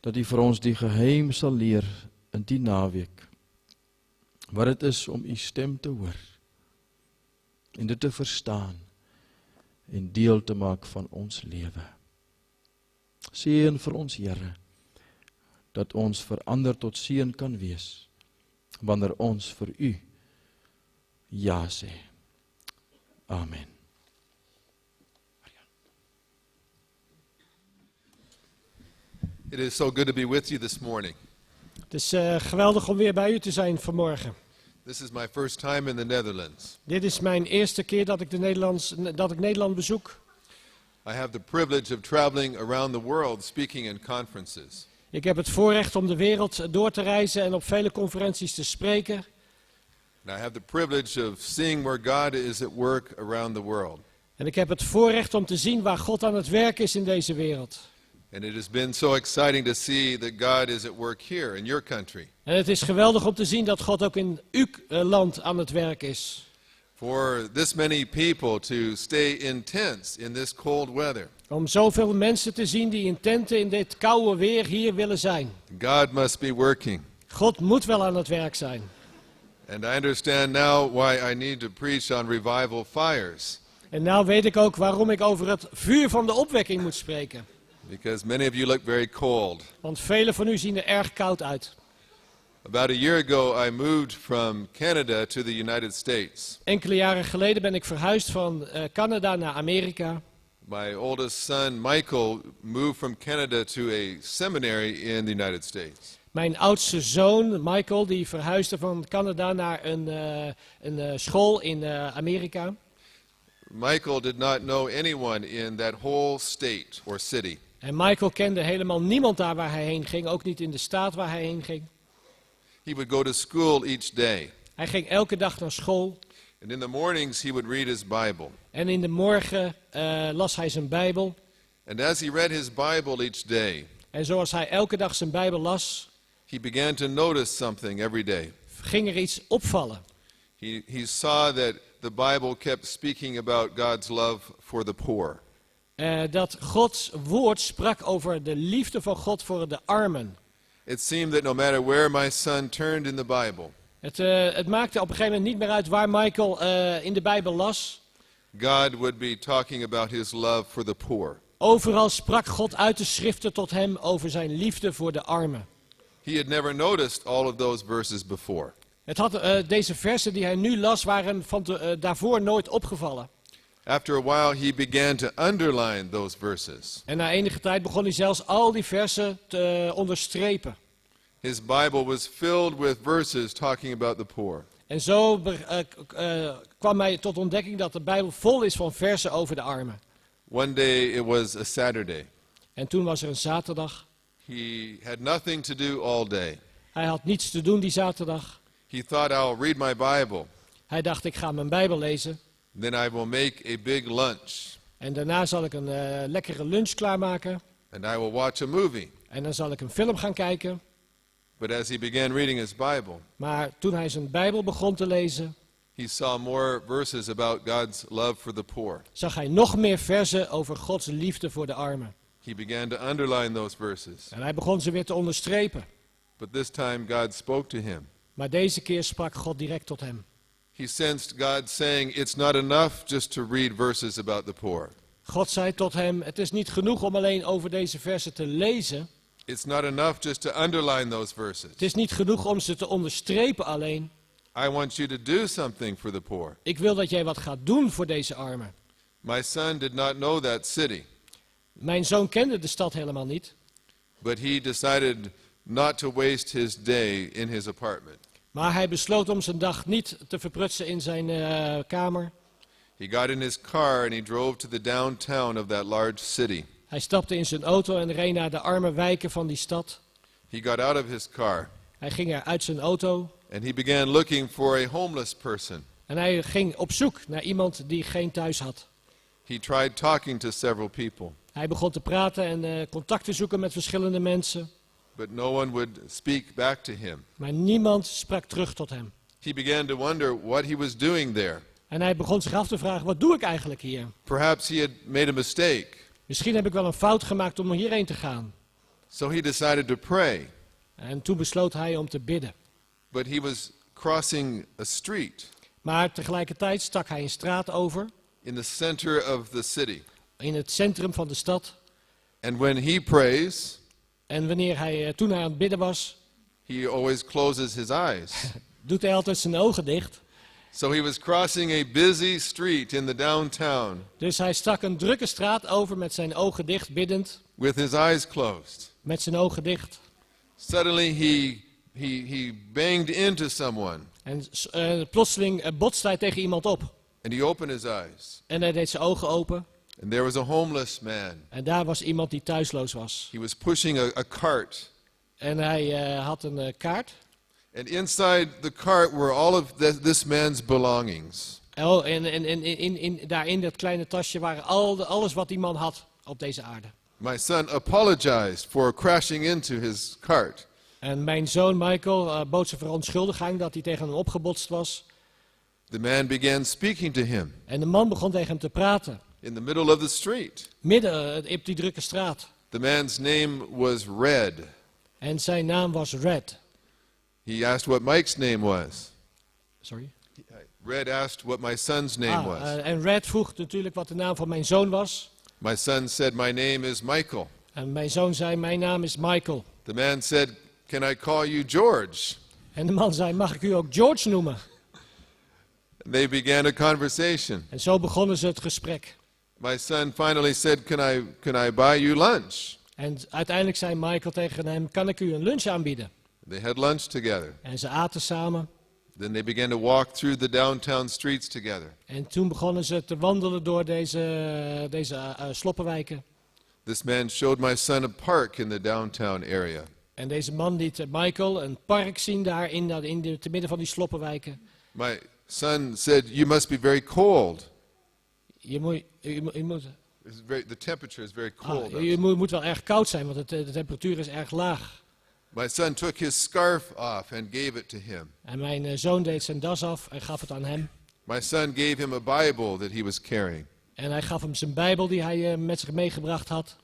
dat U vir ons die geheim sal leer in die naweek, wat dit is om U stem te hoor, en dit te verstaan, en deel te maak van ons lewe. Seën vir ons, Here, dat ons verander tot seën kan wees, wanneer ons vir U ja sê. Amen. It is so good to be with you this morning. Het is geweldig om weer bij u te zijn vanmorgen. This is my first time in the Netherlands. Dit is mijn eerste keer dat ik Nederland bezoek. I have the privilege of traveling around the world speaking in conferences. Ik heb het voorrecht om de wereld door te reizen en op vele conferenties te spreken. And I have the privilege of seeing where God is at work around the world. En ik heb het voorrecht om te zien waar God aan het werk is in deze wereld. And it has been so exciting to see that God is at work here in your country. En het is geweldig om te zien dat God ook in uw land aan het werk is. For this many people to stay in tents in this cold weather. Om zoveel mensen te zien die in tenten in dit koude weer hier willen zijn. God must be working. God moet wel aan het werk zijn. And I understand now why I need to preach on revival fires. En nou weet ik ook waarom ik over het vuur van de opwekking moet spreken. Because many of you look very cold. Want velen van u zien er erg koud uit. About a year ago I moved from Canada to the United States. Enkele jaren geleden ben ik verhuisd van Canada naar Amerika. My oldest son Michael moved from Canada to a seminary in the United States. Mijn oudste zoon Michael die verhuisde van Canada naar een school in Amerika. Michael did not know anyone in that whole state or city. En Michael kende helemaal niemand daar waar hij heen ging, ook niet in de staat waar hij heen ging. He would go to school each day. Hij ging elke dag naar school. And in the mornings he would read his Bible. En in de morgen las hij zijn Bijbel. And as he read his Bible each day, En zoals hij elke dag zijn Bijbel las, he began to notice something every day. ging er iets opvallen. He saw that the Bible kept speaking about God's love for the poor. Dat Gods woord sprak over de liefde van God voor de armen. It seemed that no matter where my son turned in the Bible, Het maakte op een gegeven moment niet meer uit waar Michael in de Bijbel las. God would be talking about his love for the poor. Overal sprak God uit de schriften tot hem over zijn liefde voor de armen. He had never noticed all of those verses before. Deze versen die hij nu las waren daarvoor nooit opgevallen. After a while, he began to underline those verses. En na enige tijd begon hij zelfs al die versen te onderstrepen. His Bible was filled with verses talking about the poor. En zo kwam hij tot ontdekking dat de Bijbel vol is van versen over de armen. One day, it was a Saturday. En toen was er een zaterdag. He had nothing to do all day. Hij had niets te doen die zaterdag. He thought, I'll read my Bible. Hij dacht, ik ga mijn Bijbel lezen. Then I will make a big lunch. En daarna zal ik een lekkere lunch klaarmaken. And I will watch a movie. En dan zal ik een film gaan kijken. But as he began reading his Bible, Maar toen hij zijn Bijbel begon te lezen, he saw more verses about God's love for the poor. zag hij nog meer versen over Gods liefde voor de armen. He began to underline those verses. En hij begon ze weer te onderstrepen. But this time God spoke to him. Maar deze keer sprak God direct tot hem. He sensed God saying, it's not enough just to read verses about the poor. God zei tot hem, het is niet genoeg om alleen over deze versen te lezen. It's not enough just to underline those verses. Het is niet genoeg om ze te onderstrepen alleen. I want you to do something for the poor. Ik wil dat jij wat gaat doen voor deze armen. My son did not know that city, Mijn zoon kende de stad helemaal niet. but he decided not to waste his day in his apartment. Maar hij besloot om zijn dag niet te verprutsen in zijn kamer. He got in his car and he drove to the downtown of that large city. Hij stapte in zijn auto en reed naar de arme wijken van die stad. He got out of his car Hij ging er uit zijn auto and he began looking for a homeless person. en hij ging op zoek naar iemand die geen thuis had. He tried talking to several people, Hij begon te praten en contact te zoeken met verschillende mensen. but no one would speak back to him. Maar niemand sprak terug tot hem. He began to wonder what he was doing there. En hij begon zich af te vragen, wat doe ik eigenlijk hier? Perhaps he had made a mistake. Misschien heb ik wel een fout gemaakt om hierheen te gaan. So he decided to pray, En toen besloot hij om te bidden. but he was crossing a street Maar tegelijkertijd stak hij een straat over in the center of the city. in het centrum van de stad. And when he prays, En toen hij aan het bidden was, he always closes his eyes. doet hij altijd zijn ogen dicht. So he was crossing a busy street in the downtown Dus hij stak een drukke straat over met zijn ogen dicht, biddend, with his eyes closed. met zijn ogen dicht. Suddenly he banged into someone En plotseling botste hij tegen iemand op. and he opened his eyes. En hij deed zijn ogen open. And there was a homeless man. En daar was iemand die thuisloos was. He was pushing a cart. En hij had een kaart. And inside the cart were all of this man's belongings. Oh, daar in dat kleine tasje waren alles wat die man had op deze aarde. My son apologized for crashing into his cart. En mijn zoon Michael bood zijn verontschuldiging dat hij tegen hem opgebotst was. The man began speaking to him En de man begon tegen hem te praten. in the middle of the street. Midden op die drukke straat. The man's name was Red. En zijn naam was Red. He asked what Mike's name was. Sorry. Red asked what my son's name was. En Red vroeg natuurlijk wat de naam van mijn zoon was. My son said, my name is Michael. En mijn zoon zei, mijn naam is Michael. The man said, can I call you George? En de man zei, mag ik u ook George noemen? They began a conversation. En zo begonnen ze het gesprek. My son finally said, can I buy you lunch? En uiteindelijk zei Michael tegen hem, kan ik u een lunch aanbieden? They had lunch together. En ze aten samen. Then they began to walk through the downtown streets together. En toen begonnen ze te wandelen door deze sloppenwijken. This man showed my son a park in the downtown area. En deze man liet Michael een park zien daar te midden van die sloppenwijken. My son said, you must be very cold. Je moet The temperature is very cold. je moet wel erg koud zijn, want de temperatuur is erg laag. My son took his scarf off and gave it to him. En mijn zoon deed zijn das af en gaf het aan hem. My son gave him a Bible that he was carrying. En hij gaf hem zijn Bijbel die hij met zich meegebracht had.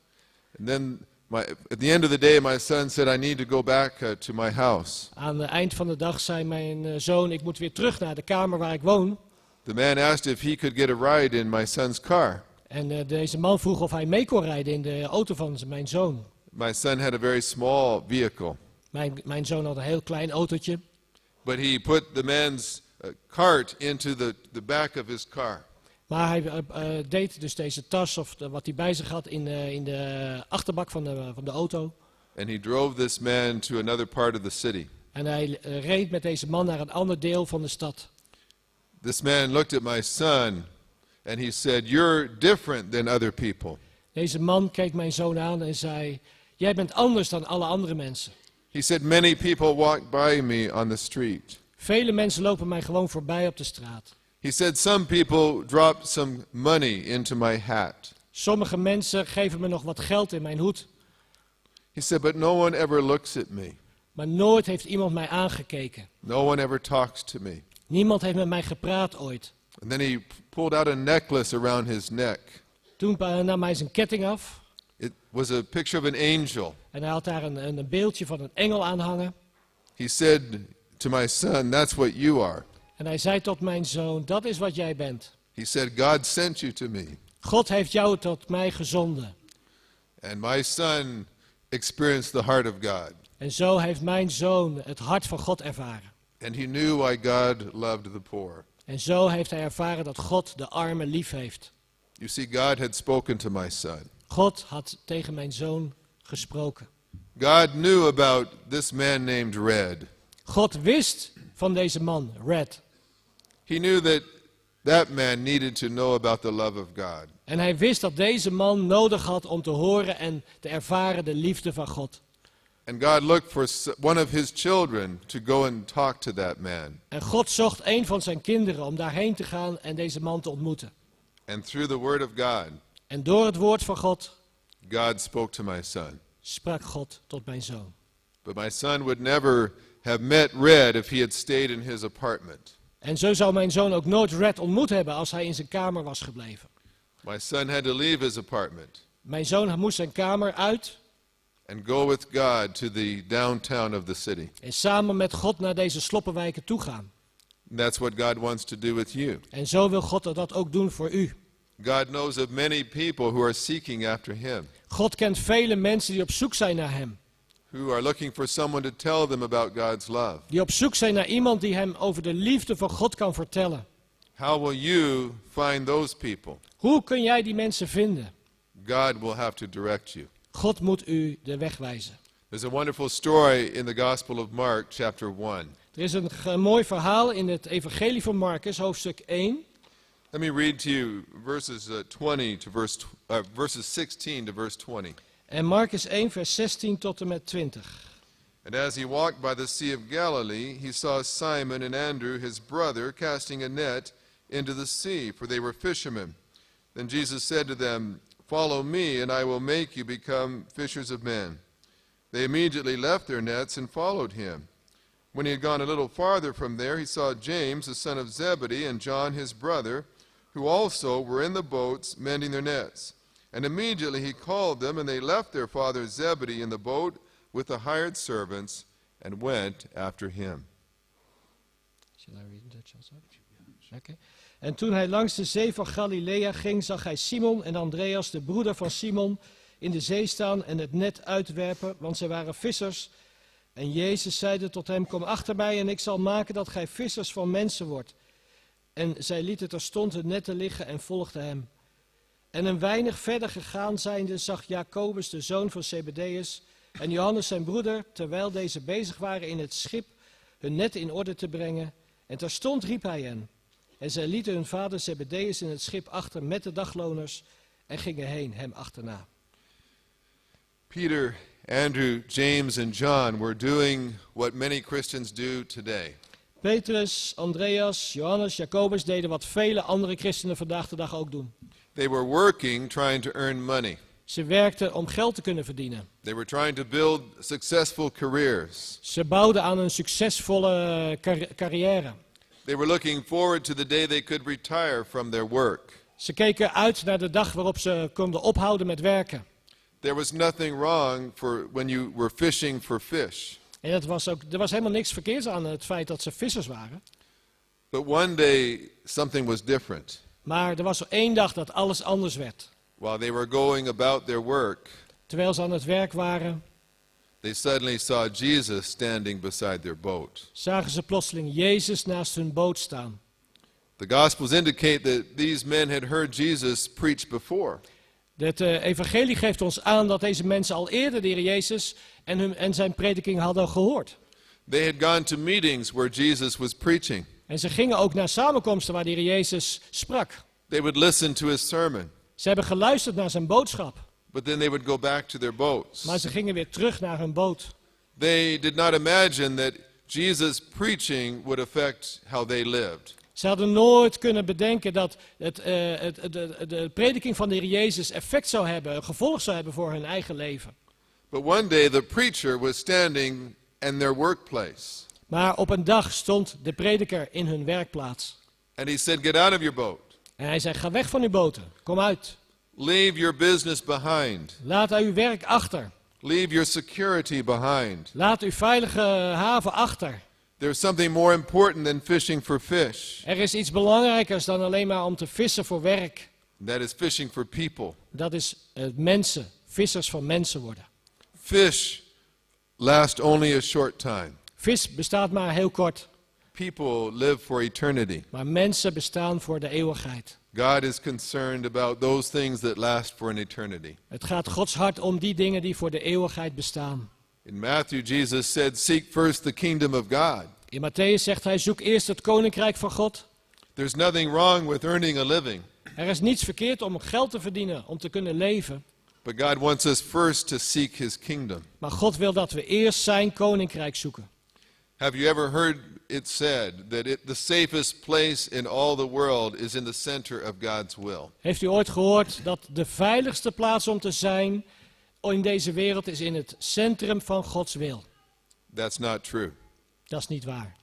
And then at the end of the day, my son said, I need to go back to my house. Aan het eind van de dag zei mijn zoon, ik moet weer terug naar de kamer waar ik woon. The man asked if he could get a ride in my son's car. En deze man vroeg of hij mee kon rijden in de auto van mijn zoon. My son had a very small vehicle, Mijn zoon had een heel klein autootje. but he put the man's cart into the back of his car. Maar hij deed dus deze tas of wat hij bij zich had in de achterbak van de auto. And he drove this man to another part of the city. En hij reed met deze man naar een ander deel van de stad. This man looked at my son and he said, you're different than other people. Deze man keek mijn zoon aan en zei, jij bent anders dan alle andere mensen. He said, many people walk by me on the street. Vele mensen lopen mij gewoon voorbij op de straat. He said, some people drop some money into my hat. Sommige mensen geven me nog wat geld in mijn hoed. He said, but no one ever looks at me. Maar nooit heeft iemand mij aangekeken. No one ever talks to me. Niemand heeft met mij gepraat ooit. And then he pulled out a necklace around his neck. Toen nam hij zijn ketting af. It was a picture of an angel. En hij had daar een beeldje van een engel aan hangen. He said to my son, that's what you are. En hij zei tot mijn zoon, dat is wat jij bent. He said, God sent you to me. God heeft jou tot mij gezonden. And my son experienced the heart of God. En zo heeft mijn zoon het hart van God ervaren. And he knew why God loved the poor. En zo heeft hij ervaren dat God de armen lief heeft. You see, God had spoken to my son. God had tegen mijn zoon gesproken. God knew about this man named Red. God wist van deze man, Red. He knew that man needed to know about the love of God. En hij wist dat deze man nodig had om te horen en te ervaren de liefde van God. And God looked for one of his children to go and talk to that man. En God zocht een van zijn kinderen om daarheen te gaan en deze man te ontmoeten. And through the word of God, En door het woord van God God spoke to my son. sprak God tot mijn zoon. But my son would never have met Red if he had stayed in his apartment. En zo zou mijn zoon ook nooit Red ontmoet hebben als hij in zijn kamer was gebleven. My son had to leave his apartment Mijn zoon moest zijn kamer uit and go with God to the downtown of the city. en samen met God naar deze sloppenwijken toe gaan. And that's what God wants to do with you. En zo wil God dat ook doen voor u. God knows of many people who are seeking after him, God kent vele mensen die op zoek zijn naar hem. who are looking for someone to tell them about God's love. Die op zoek zijn naar iemand die hem over de liefde van God kan vertellen. How will you find those people? Hoe kun jij die mensen vinden? God will have to direct you. God moet u de weg wijzen. There's a wonderful story in the Gospel of Mark, chapter 1. Er is een mooi verhaal in het evangelie van Marcus, hoofdstuk 1. Let me read to you verses 16 to verse 20. En Marcus 1, vers 16 tot en met 20. And as he walked by the Sea of Galilee, he saw Simon and Andrew, his brother, casting a net into the sea, for they were fishermen. Then Jesus said to them, "Follow me, and I will make you become fishers of men." They immediately left their nets and followed him. When he had gone a little farther from there, he saw James, the son of Zebedee, and John, his brother, who also were in the boats mending their nets. And immediately he called them, and they left their father Zebedee in the boat with the hired servants and went after him. Shall I read Dutch also? Okay. En toen hij langs de zee van Galilea ging, zag hij Simon en Andreas, de broeder van Simon, in de zee staan en het net uitwerpen, want zij waren vissers. En Jezus zeide tot hem, kom achter mij en ik zal maken dat gij vissers van mensen wordt. En zij lieten terstond het netten liggen en volgden hem. En een weinig verder gegaan zijnde zag Jacobus, de zoon van Zebedeus, en Johannes zijn broeder, terwijl deze bezig waren in het schip hun net in orde te brengen. En terstond riep hij hen. En zij lieten hun vader Zebedeus in het schip achter met de dagloners en gingen heen hem achterna. Peter, Andrew, James, and John were doing what many Christians do today. Petrus, Andreas, Johannes, Jacobus deden wat vele andere christenen vandaag de dag ook doen. They were working, trying to earn money. Ze werkten om geld te kunnen verdienen. They were trying to build successful careers. Ze bouwden aan een succesvolle carrière. They were looking forward to the day they could retire from their work. Ze keken uit naar de dag waarop ze konden ophouden met werken. There was nothing wrong for when you were fishing for fish. En er was helemaal niks verkeerds aan het feit dat ze vissers waren. But one day something was different. Maar er was één dag dat alles anders werd. While they were going about their work, Terwijl ze aan het werk waren, they suddenly saw Jesus standing beside their boat. zagen ze plotseling Jezus naast hun boot staan. The Gospels indicate that these men had heard Jesus preach before. Het evangelie geeft ons aan dat deze mensen al eerder de Heer Jezus en zijn prediking hadden gehoord. They had gone to meetings where Jesus was preaching. En ze gingen ook naar samenkomsten waar de Heer Jezus sprak. They would listen to his sermon, Ze hebben geluisterd naar zijn boodschap, but then they would go back to their boats. maar ze gingen weer terug naar hun boot. They did not imagine that Jesus' preaching would affect how they lived. Ze hadden nooit kunnen bedenken dat de prediking van de Heer Jezus effect zou hebben, een gevolg zou hebben voor hun eigen leven. But one day the preacher was standing in their workplace, Maar op een dag stond de prediker in hun werkplaats. and he said, "Get out of your boat. En hij zei, ga weg van uw boten, kom uit. Leave your business behind. Laat uw werk achter. Leave your security behind. Laat uw veilige haven achter. There's something more important than fishing for fish. Er is iets belangrijkers dan alleen maar om te vissen voor werk. That is fishing for people. Dat is mensen, vissers van mensen worden. Fish last only a short time. Vis bestaat maar heel kort, People live for eternity. maar mensen bestaan voor de eeuwigheid. God is concerned about those things that last for an eternity. Het gaat Gods hart om die dingen die voor de eeuwigheid bestaan. In Matthew, Jesus said, "Seek first the kingdom of God." In Matthäus zegt hij, zoek eerst het koninkrijk van God. There's nothing wrong with earning a living, Er is niets verkeerd om geld te verdienen, om te kunnen leven. but God wants us first to seek his kingdom. Maar God wil dat we eerst zijn koninkrijk zoeken. Have you ever heard it said that the safest place in all the world is in the center of God's will? Heeft u ooit gehoord dat de veiligste plaats om te zijn in deze wereld is in het centrum van Gods wil? That's not true. Dat is niet waar.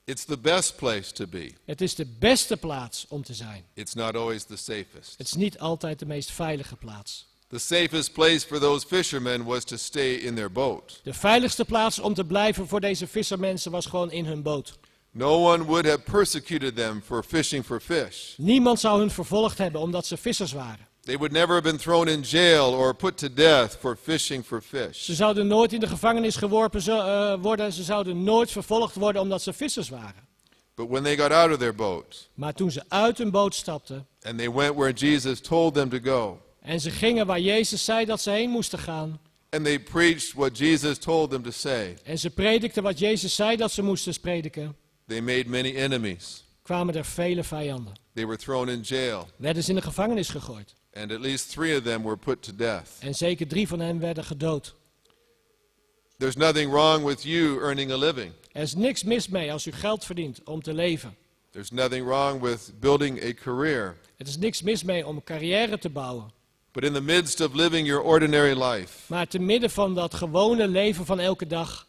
It's the best place to be. Het is de beste plaats om te zijn. It's not always the safest. Het is niet altijd de meest veilige plaats. The safest place for those fishermen was to stay in their boat. De veiligste plaats om te blijven voor deze vissermensen was gewoon in hun boot. No one would have persecuted them for fishing for fish. Niemand zou hun vervolgd hebben omdat ze vissers waren. They would never have been thrown in jail or put to death for fishing for fish. Ze zouden nooit in de gevangenis geworpen worden. Ze zouden nooit vervolgd worden omdat ze vissers waren. But when they got out of their boat Maar toen ze uit hun boot stapten and they went where Jesus told them to go, en ze gingen waar Jezus zei dat ze heen moesten gaan. and they preached what Jesus told them to say, En ze predikten wat Jezus zei dat ze moesten prediken. they made many enemies. Kwamen er vele vijanden. They were thrown in jail, Werden ze in de gevangenis gegooid. and at least 3 of them were put to death. En zeker 3 van hen werden gedood. There's nothing wrong with you earning a living. Er is niks mis mee als u geld verdient om te leven. There's nothing wrong with building a career. Er is niks mis mee om een carrière te bouwen. But in the midst of living your ordinary life, Maar te midden van dat gewone leven van elke dag,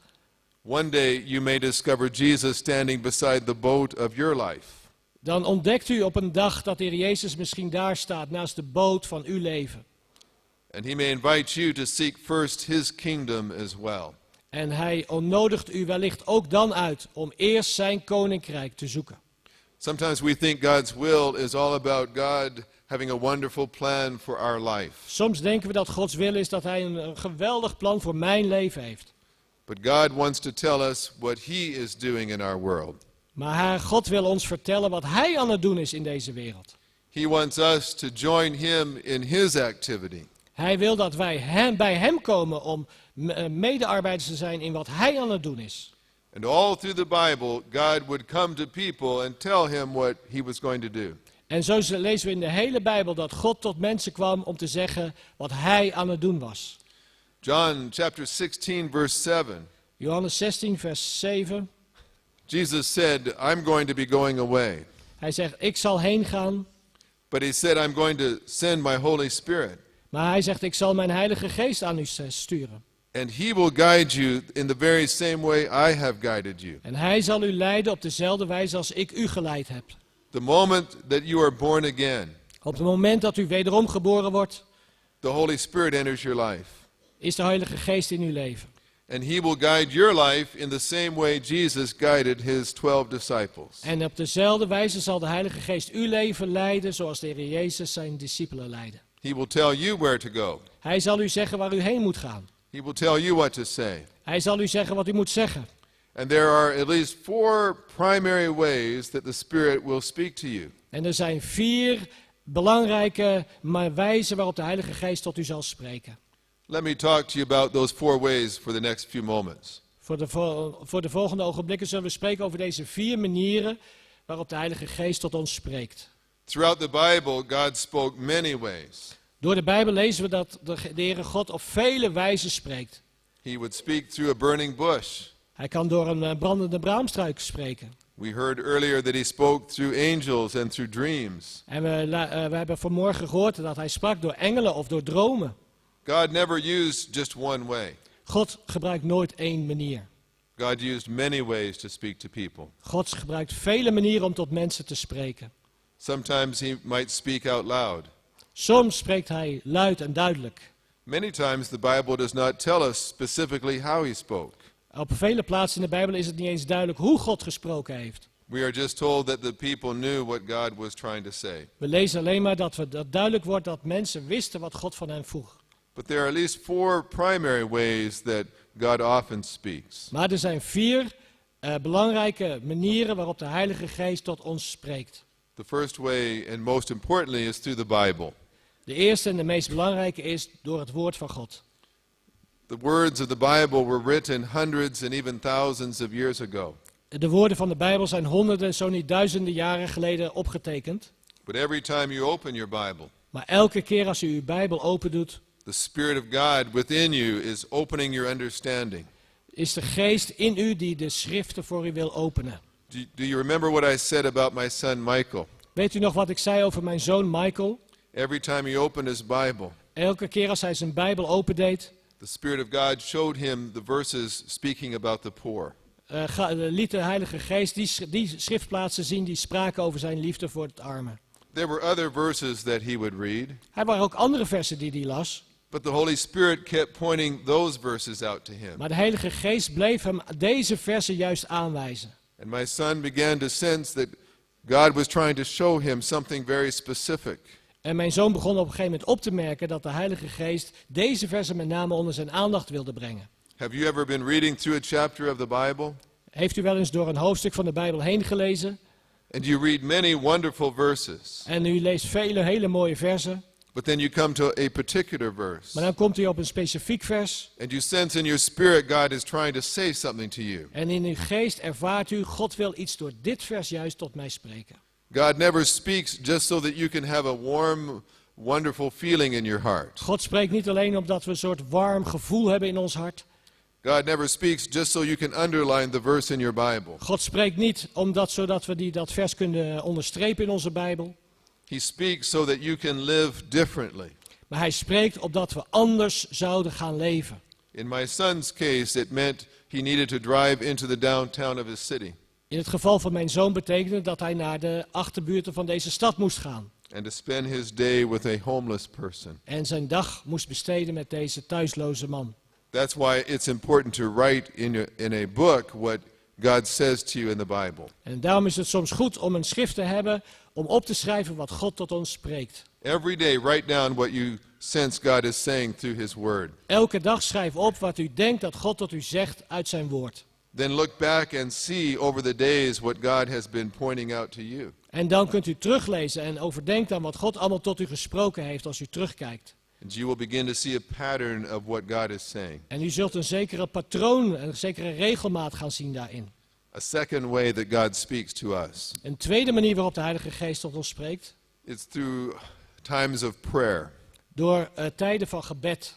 one day you may discover Jesus standing beside the boat of your life. dan ontdekt u op een dag dat de Heer Jezus misschien daar staat, naast de boot van uw leven. And he may invite you to seek first his kingdom as well. En hij nodigt u wellicht ook dan uit om eerst zijn koninkrijk te zoeken. Sometimes we think God's will is all about God having a wonderful plan for our life. Soms denken we dat Gods wil is dat hij een geweldig plan voor mijn leven heeft. But God wants to tell us what he is doing in our world. Maar God wil ons vertellen wat hij aan het doen is in deze wereld. He wants us to join him in his activity. Hij wil dat wij bij hem komen om medearbeiders te zijn in wat hij aan het doen is. And all through the Bible, God would come to people and tell him what he was going to do. En zo lezen we in de hele Bijbel dat God tot mensen kwam om te zeggen wat hij aan het doen was. John chapter 16 verse 7. Johannes 16 vers 7. Jesus said, "I'm going to be going away." Hij zegt, ik zal heen gaan. But he said, "I'm going to send my Holy Spirit." Maar hij zegt, ik zal mijn Heilige Geest aan u sturen. And he will guide you in the very same way I have guided you. En hij zal u leiden op dezelfde wijze als ik u geleid heb. The moment that you are born again, Op het moment dat u wederom geboren wordt, the Holy Spirit enters your life. is de Heilige Geest in uw leven. And he will guide your life in the same way Jesus guided his 12 disciples. En op dezelfde wijze zal de Heilige Geest uw leven leiden zoals de Heer Jezus zijn discipelen leidde. He will tell you where to go. Hij zal u zeggen waar u heen moet gaan. He will tell you what to say. Hij zal u zeggen wat u moet zeggen. And there are at least 4 primary ways that the Spirit will speak to you. En er zijn 4 belangrijke wijzen waarop de Heilige Geest tot u zal spreken. Let me talk to you about those 4 ways for the next few moments. Voor de volgende ogenblikken zullen we spreken over deze 4 manieren waarop de Heilige Geest tot ons spreekt. Throughout the Bible, God spoke many ways. Door de Bijbel lezen we dat de Heere God op vele wijzen spreekt. He would speak through a burning bush. Hij kan door een brandende braamstruik spreken. We heard earlier that he spoke through angels and through dreams. En we hebben vanmorgen gehoord dat hij sprak door engelen of door dromen. God never used just one way. God gebruikt nooit één manier. God used many ways to speak to people. God gebruikt vele manieren om tot mensen te spreken. Sometimes he might speak out loud. Soms spreekt hij luid en duidelijk. Many times the Bible does not tell us specifically how he spoke. Op vele plaatsen in de Bijbel is het niet eens duidelijk hoe God gesproken heeft. We are just told that the people knew what God was trying to say. We lezen alleen maar dat duidelijk wordt dat mensen wisten wat God van hen vroeg. But there are at least 4 primary ways that God often speaks. Maar er zijn 4 belangrijke manieren waarop de Heilige Geest tot ons spreekt. The first way, and most importantly, is through the Bible. De eerste en de meest belangrijke is door het woord van God. The words of the Bible were written hundreds and even thousands of years ago. De woorden van de Bijbel zijn honderden, zo niet duizenden jaren geleden opgetekend. But every time you open your Bible, Maar elke keer als u uw Bijbel opendoet, the Spirit of God within you is opening your understanding. is de geest in u die de schriften voor u wil openen. Do you remember what I said about my son Michael? Weet u nog wat ik zei over mijn zoon Michael? Every time he opened his Bible, Elke keer als hij zijn Bijbel opendeed, the Spirit of God showed him the verses speaking about the poor. liet de Heilige Geest die schriftplaatsen zien die spraken over zijn liefde voor het arme. There were other verses that he would read, Er waren ook andere versen die hij las. but the Holy Spirit kept pointing those verses out to him. Maar de Heilige Geest bleef hem deze versen juist aanwijzen. And my son began to sense that God was trying to show him something very specific. En mijn zoon begon op een gegeven moment op te merken dat de Heilige Geest deze versen met name onder zijn aandacht wilde brengen. Have you ever been reading through a chapter of the Bible? Heeft u wel eens door een hoofdstuk van de Bijbel heen gelezen? And you read many wonderful verses, En u leest vele hele mooie versen. but then you come to a particular verse, Maar dan komt u op een specifiek vers. and you sense in your spirit God is trying to say something to you. En in uw geest ervaart u, God wil iets door dit vers juist tot mij spreken. God never speaks just so that you can have a warm, wonderful feeling in your heart. God spreekt niet alleen omdat we een soort warm gevoel hebben in ons hart. God never speaks just so you can underline the verse in your Bible. God spreekt niet zodat we dat vers kunnen onderstrepen in onze Bijbel. He speaks so that you can live differently. Maar hij spreekt opdat we anders zouden gaan leven. In my son's case, it meant he needed to drive into the downtown of his city In het geval van mijn zoon betekende dat hij naar de achterbuurten van deze stad moest gaan. and to spend his day with a homeless person. En zijn dag moest besteden met deze thuisloze man. That's why it's important to write in a book what God says to you in the Bible. En daarom is het soms goed om een schrift te hebben om op te schrijven wat God tot ons spreekt. Every day, write down what you sense God is saying through his word. Elke dag schrijf op wat u denkt dat God tot u zegt uit zijn woord. Then look back and see over the days what God has been pointing out to you. En dan kunt u teruglezen en overdenkt aan wat God allemaal tot u gesproken heeft als u terugkijkt. And you will begin to see a pattern of what God is saying. En u zult een zekere patroon, een zekere regelmaat gaan zien daarin. A second way that God speaks to us, Een tweede manier waarop de Heilige Geest tot ons spreekt, it's through times of prayer. door tijden van gebed.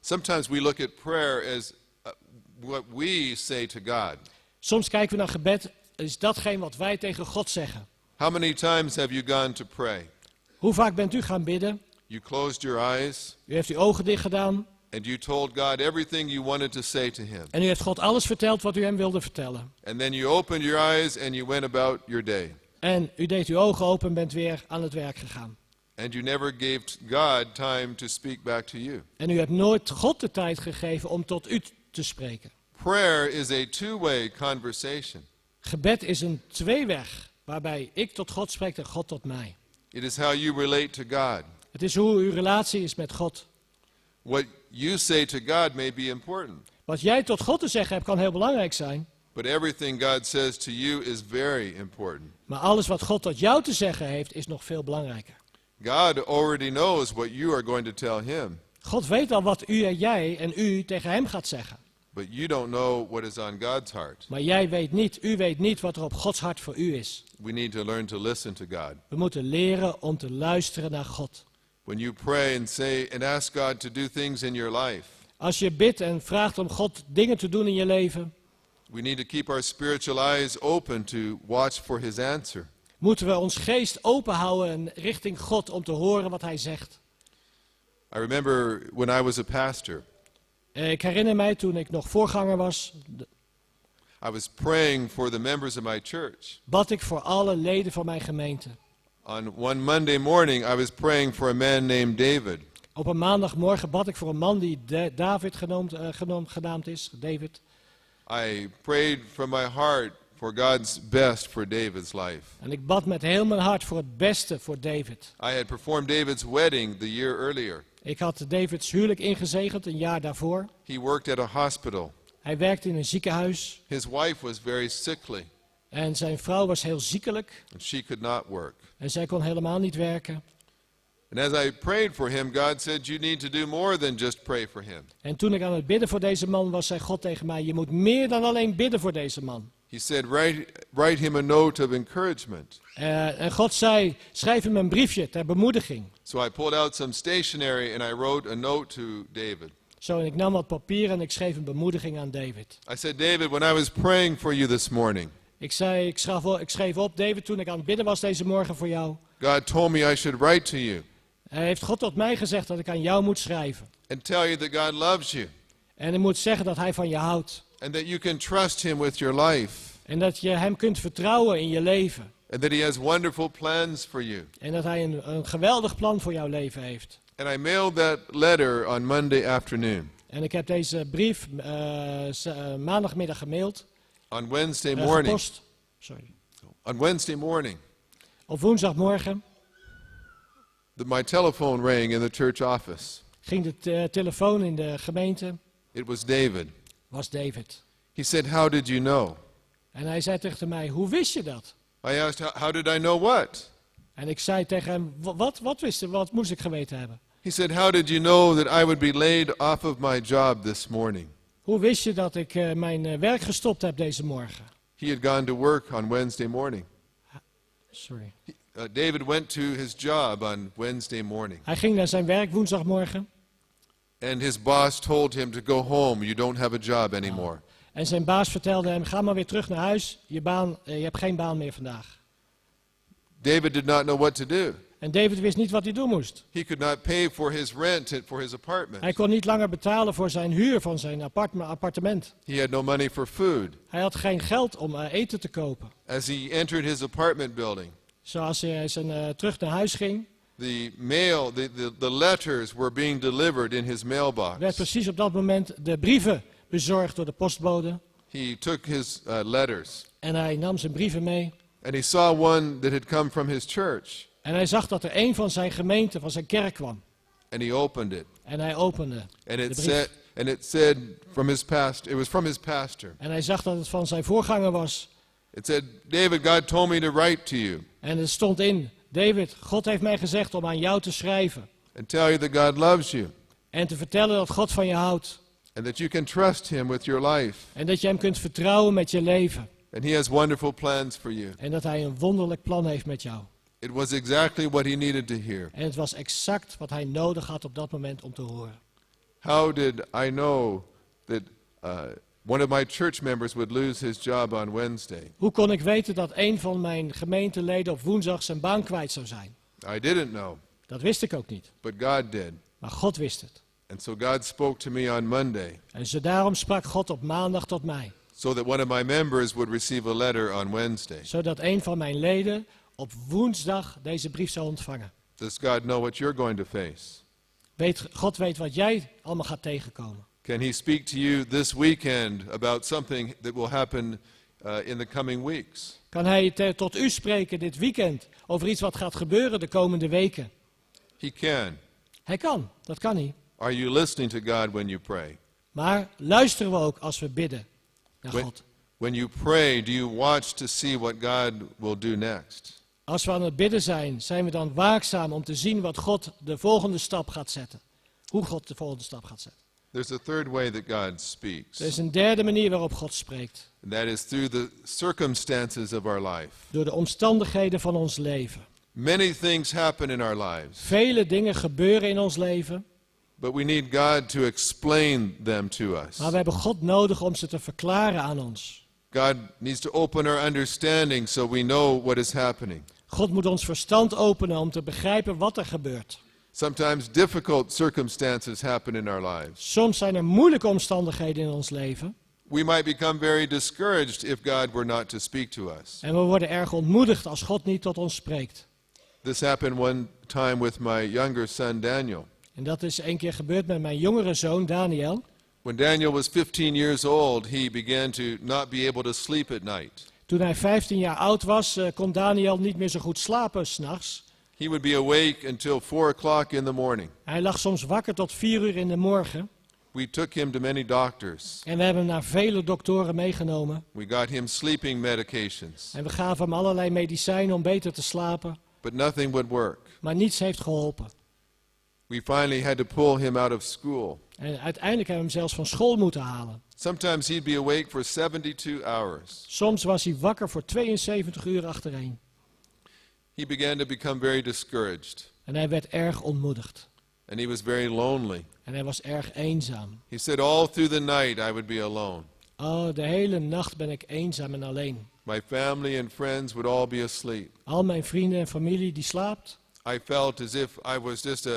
Sometimes we look at prayer as what we say to God. Soms kijken we naar gebed, is datgene wat wij tegen God zeggen. How many times have you gone to pray Hoe vaak bent u gaan bidden You closed your eyes U heeft uw ogen dicht gedaan. and you told God everything you wanted to say to him. En u heeft God alles verteld wat u hem wilde vertellen. And then you opened your eyes and you went about your day. En u deed uw ogen open en bent weer aan het werk gegaan. And you never gave God time to speak back to you. En u hebt nooit God de tijd gegeven om tot u te spreken. Prayer is a two-way conversation. Gebed is een tweeweg, waarbij ik tot God spreek en God tot mij. It is how you relate to God. Het is hoe uw relatie is met God. What you say to God may be important, Wat jij tot God te zeggen hebt kan heel belangrijk zijn. but everything God says to you is very important. Maar alles wat God tot jou te zeggen heeft is nog veel belangrijker. God already knows what you are going to tell him, God weet al wat u en jij en u tegen hem gaat zeggen. but you don't know what is on God's heart. Maar u weet niet wat er op Gods hart voor u is. We need to learn to listen to God. We moeten leren om te luisteren naar God. When you pray and say and ask God to do things in your life, Als je bidt en vraagt om God dingen te doen in je leven, we need to keep our spiritual eyes open to watch for his answer. moeten we ons geest open houden richting God om te horen wat hij zegt. I remember when I was a pastor, Ik herinner mij toen ik nog voorganger was, I was praying for the members of my church. bad ik voor alle leden van mijn gemeente. On one Monday morning, I was praying for a man named David. Op een maandagmorgen bad ik voor een man die David genaamd is, David. I prayed from my heart for God's best for David's life. En ik bad met heel mijn hart voor het beste voor David. I had performed David's wedding the year earlier. Ik had Davids huwelijk ingezegend een jaar daarvoor. He worked at a hospital. Hij werkte in een ziekenhuis His wife was very sickly, en zijn vrouw was heel ziekelijk and she could not work. en zij kon helemaal niet werken. And as I prayed for him, God said, you need to do more than just pray for him. En toen ik aan het bidden voor deze man was, zei God tegen mij, je moet meer dan alleen bidden voor deze man. He said, write him a note of encouragement. En God zei, schrijf hem een briefje ter bemoediging. So I pulled out some stationery and I wrote a note to David. Zo, en ik nam wat papier en ik schreef een bemoediging aan David. I said, David, when I was praying for you this morning, Ik schreef op, David, toen ik aan het bidden was deze morgen voor jou. God told me I should write to you Heeft God tot mij gezegd dat ik aan jou moet schrijven. and tell you that God loves you En ik moet zeggen dat hij van je houdt. and that you can trust him with your life En dat je hem kunt vertrouwen in je leven. and that he has wonderful plans for you. En dat hij een geweldig plan voor jouw leven heeft. And I mailed that letter on Monday afternoon. En ik heb deze brief maandagmiddag gemaild. On Wednesday morning. Gepost. Sorry. On Wednesday morning, Op woensdagmorgen my telephone rang in the church office. ging de telefoon in de gemeente. It was David. Was David. He said, how did you know? En hij zei tegen mij, hoe wist je dat? I asked, how did I know what? En ik zei tegen hem, wat wist je, wat moest ik geweten hebben? He said, how did you know that I would be laid off of my job this morning? Hoe wist je dat ik mijn werk gestopt heb deze morgen? He had gone to work on Wednesday morning. Sorry. David went to his job on Wednesday morning. Hij ging naar zijn werk woensdagmorgen. And his boss told him to go home. You don't have a job anymore. En zijn baas vertelde hem, ga maar weer terug naar huis. Je hebt geen baan meer vandaag. David did not know what to do. En David wist niet wat hij doen moest. He could not pay for his rent and for his apartment. Hij kon niet langer betalen voor zijn huur van zijn appartement. He had no money for food. Hij had geen geld om eten te kopen. As he entered his apartment building, Zoals hij terug naar huis ging, the mail, the letters were being delivered in his mailbox. werd precies op dat moment de brieven bezorgd door de postbode. He took his letters En hij nam zijn brieven mee. and he saw one that had come from his church En hij zag dat er een van zijn gemeente, van zijn kerk kwam. and he opened it. En hij opende And de it brief. said from his pastor, it was from his pastor. En hij zag dat het van zijn voorganger was. It said, David, God told me to write to you En er stond in, David, God heeft mij gezegd om aan jou te schrijven. and tell you that God loves you En te vertellen dat God van je houdt. and that you can trust him with your life. En dat je hem kunt vertrouwen met je leven. And he has wonderful plans for you. En dat hij een wonderlijk plan heeft met jou. It was exactly what he needed to hear. En het was exact wat hij nodig had op dat moment om te horen. How did I know that one of my church members would lose his job on Wednesday? Hoe kon ik weten dat een van mijn gemeenteleden op woensdag zijn baan kwijt zou zijn? I didn't know. Dat wist ik ook niet. but God did. Maar God wist het. And so God spoke to me on Monday, En daarom sprak God op maandag tot mij. so that one of my members would receive a letter on Wednesday. Zodat een van mijn leden op woensdag deze brief zou ontvangen. Does God know what you're going to face? God weet wat jij allemaal gaat tegenkomen. Can He speak to you this weekend about something that will happen in the coming weeks? Kan hij tot u spreken dit weekend over iets wat gaat gebeuren de komende weken? He can. Hij kan, dat kan hij. Are you listening to God when you pray? Maar luisteren we ook als we bidden naar When, God? when you pray, do you watch to see what God will do next? Als we aan het bidden zijn, zijn we dan waakzaam om te zien wat God de volgende stap gaat zetten. Hoe God de volgende stap gaat zetten. There's a third way that God speaks, Er is een derde manier waarop God spreekt. and that is through the circumstances of our life. Door de omstandigheden van ons leven. Many things happen in our lives, Vele dingen gebeuren in ons leven. but we need God to explain them to us. Maar we hebben God nodig om ze te verklaren aan ons. God needs to open our understanding so we know what is happening. God moet ons verstand openen om te begrijpen wat er gebeurt. Sometimes difficult circumstances happen in our lives. Soms zijn er moeilijke omstandigheden in ons leven. We might become very discouraged if God were not to speak to us. En we worden erg ontmoedigd als God niet tot ons spreekt. This happened one time with my younger son Daniel. En dat is een keer gebeurd met mijn jongere zoon Daniel. When Daniel was 15 years old, he began to not be able to sleep at night. Toen hij 15 jaar oud was, kon Daniel niet meer zo goed slapen 's nachts. He would be awake until 4 o'clock in the morning. Hij lag soms wakker tot 4 uur in de morgen. We took him to many doctors. En we hebben hem naar vele doktoren meegenomen. We got him sleeping medications, En we gaven hem allerlei medicijnen om beter te slapen. but nothing would work. Maar niets heeft geholpen. We finally had to pull him out of school. En uiteindelijk hebben we hem zelfs van school moeten halen. Sometimes he'd be awake for 72 hours. Soms was hij wakker voor 72 uur achtereen. He began to become very discouraged, En hij werd erg ontmoedigd. and he was very lonely. En hij was erg eenzaam. He said, all through the night I would be alone. Oh, de hele nacht ben ik eenzaam en alleen. My family and friends would all be asleep. Al mijn vrienden en familie die slaapt. I felt as if I was just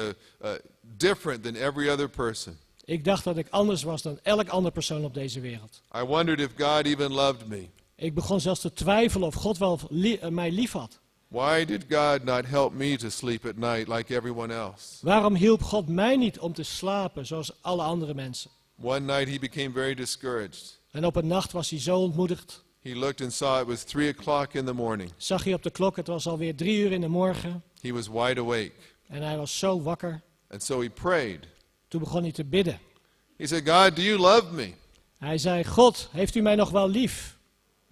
different than every other person. Ik dacht dat ik anders was dan elk ander persoon op deze wereld. I wondered if God even loved me. Ik begon zelfs te twijfelen of God wel mij lief had. Why did God not help me to sleep at night like everyone else? Waarom hielp God mij niet om te slapen zoals alle andere mensen? One night he became very discouraged. En op een nacht was hij zo ontmoedigd. He looked and saw it was 3 o'clock in the morning. Zag hij op de klok, het was alweer 3 uur in de morgen. He was wide awake. En hij was zo wakker. And so he prayed. Toen begon hij te bidden. He said, God, do you love me? Hij zei, God, heeft u mij nog wel lief?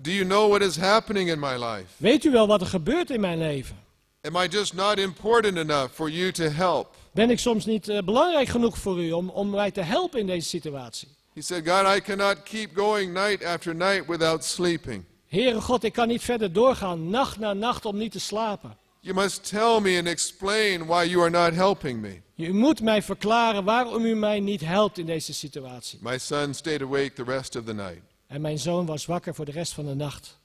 Do you know what is happening in my life? Weet u wel wat er gebeurt in mijn leven? Am I just not important enough for you to help? Ben ik soms niet belangrijk genoeg voor u om mij te helpen in deze situatie? He said, God, I cannot keep going night after night without sleeping. Heere God, ik kan niet verder doorgaan, nacht na nacht om niet te slapen. You must tell me and explain why you are not helping me. U moet mij verklaren waarom u mij niet helpt in deze situatie. My son stayed awake the rest of the night. En mijn zoon was wakker voor de rest van de nacht.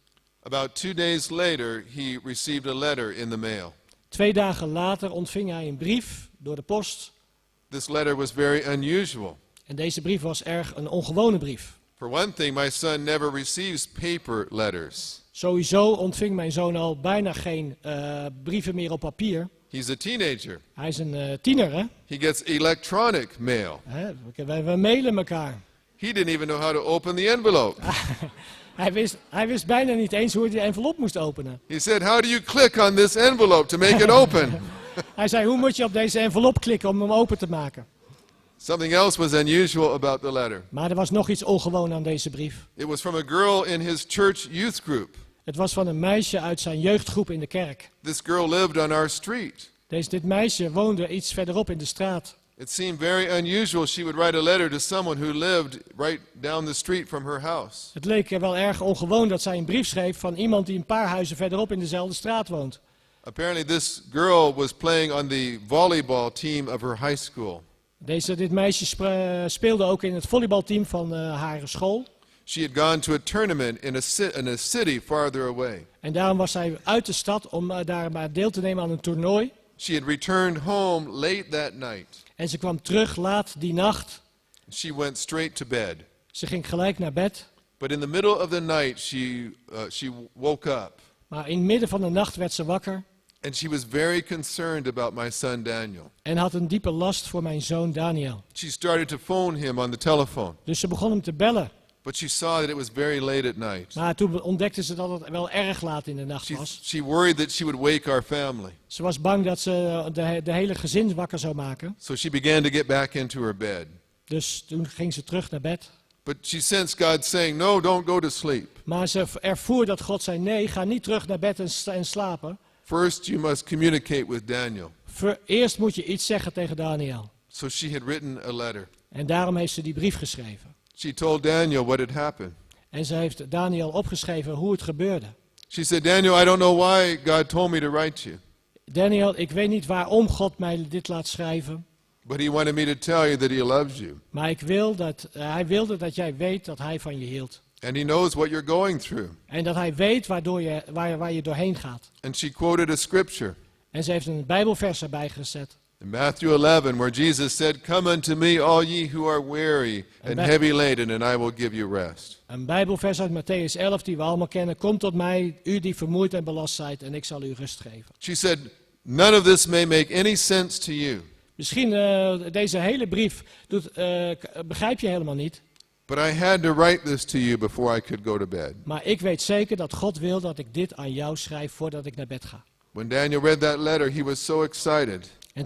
About 2 days later, he received a letter in the mail. 2 dagen later ontving hij een brief door de post. This letter was very unusual. En deze brief was erg een ongewone brief. For one thing, my son never receives paper letters. Sowieso ontving mijn zoon al bijna geen brieven meer op papier. He's a teenager. Hij is een tiener, hè? He gets electronic mail. We mailen elkaar. He didn't even know how to open the envelope. Hij wist bijna niet eens hoe hij de envelop moest openen. He said, how do you click on this envelope to make it open? Hij zei, hoe moet je op deze envelop klikken om hem open te maken? Something else was unusual about the letter. Maar er was nog iets ongewoon aan deze brief. It was from a girl in his church youth group. Het was van een meisje uit zijn jeugdgroep in de kerk. This girl lived on our street. Dit meisje woonde iets verderop in de straat. It seemed very unusual she would write a letter to someone who lived right down the street from her house. Het leek wel erg ongewoon dat zij een brief schreef van iemand die een paar huizen verderop in dezelfde straat woont. Apparently this girl was playing on the volleyball team of her high school. Dit meisje speelde ook in het volleybalteam van haar school. She had gone to a tournament in a city farther away. En daarom was zij uit de stad om daar maar deel te nemen aan een toernooi. She had returned home late that night. En ze kwam terug laat die nacht. She went straight to bed. Ze ging gelijk naar bed. But in the middle of the night, she woke up. Maar in het midden van de nacht werd ze wakker. And she was very concerned about my son Daniel. En had een diepe last voor mijn zoon Daniel. She started to phone him on the telephone. Dus ze begon hem te bellen. But she saw that it was very late at night. Maar toen ontdekte ze dat het wel erg laat in de nacht was. She worried that she would wake our family. Ze was bang dat ze de hele gezin wakker zou maken. So she began to get back into her bed. Dus toen ging ze terug naar bed. But she sensed God saying, no, don't go to sleep. Maar ze ervoer dat God zei, nee, ga niet terug naar bed en slapen. First, you must communicate with Daniel. Eerst moet je iets zeggen tegen Daniel. So she had written a letter. En daarom heeft ze die brief geschreven. She told Daniel what had happened. En ze heeft Daniel opgeschreven hoe het gebeurde. She said, Daniel, I don't know why God told me to write you. Daniel, ik weet niet waarom God mij dit laat schrijven. But he wanted me to tell you that he loves you. Maar hij wilde dat jij weet dat hij van je hield. And he knows what you're going through. En dat hij weet waar je doorheen gaat. And she quoted a scripture. En ze heeft een Bijbelvers erbij gezet. In Matthew 11, where Jesus said, come unto me, all ye who are weary and heavy laden, and I will give you rest. Een Bijbelvers uit Mattheüs 11 die we allemaal kennen. Kom tot mij, u die vermoeid en belast zijt, en ik zal u rust geven. She said, none of this may make any sense to you. Misschien deze hele brief begrijp je helemaal niet. But I had to write this to you before I could go to bed. Maar ik weet zeker dat God wil dat ik dit aan jou schrijf voordat ik naar bed ga. When Daniel read that letter, he was so excited. En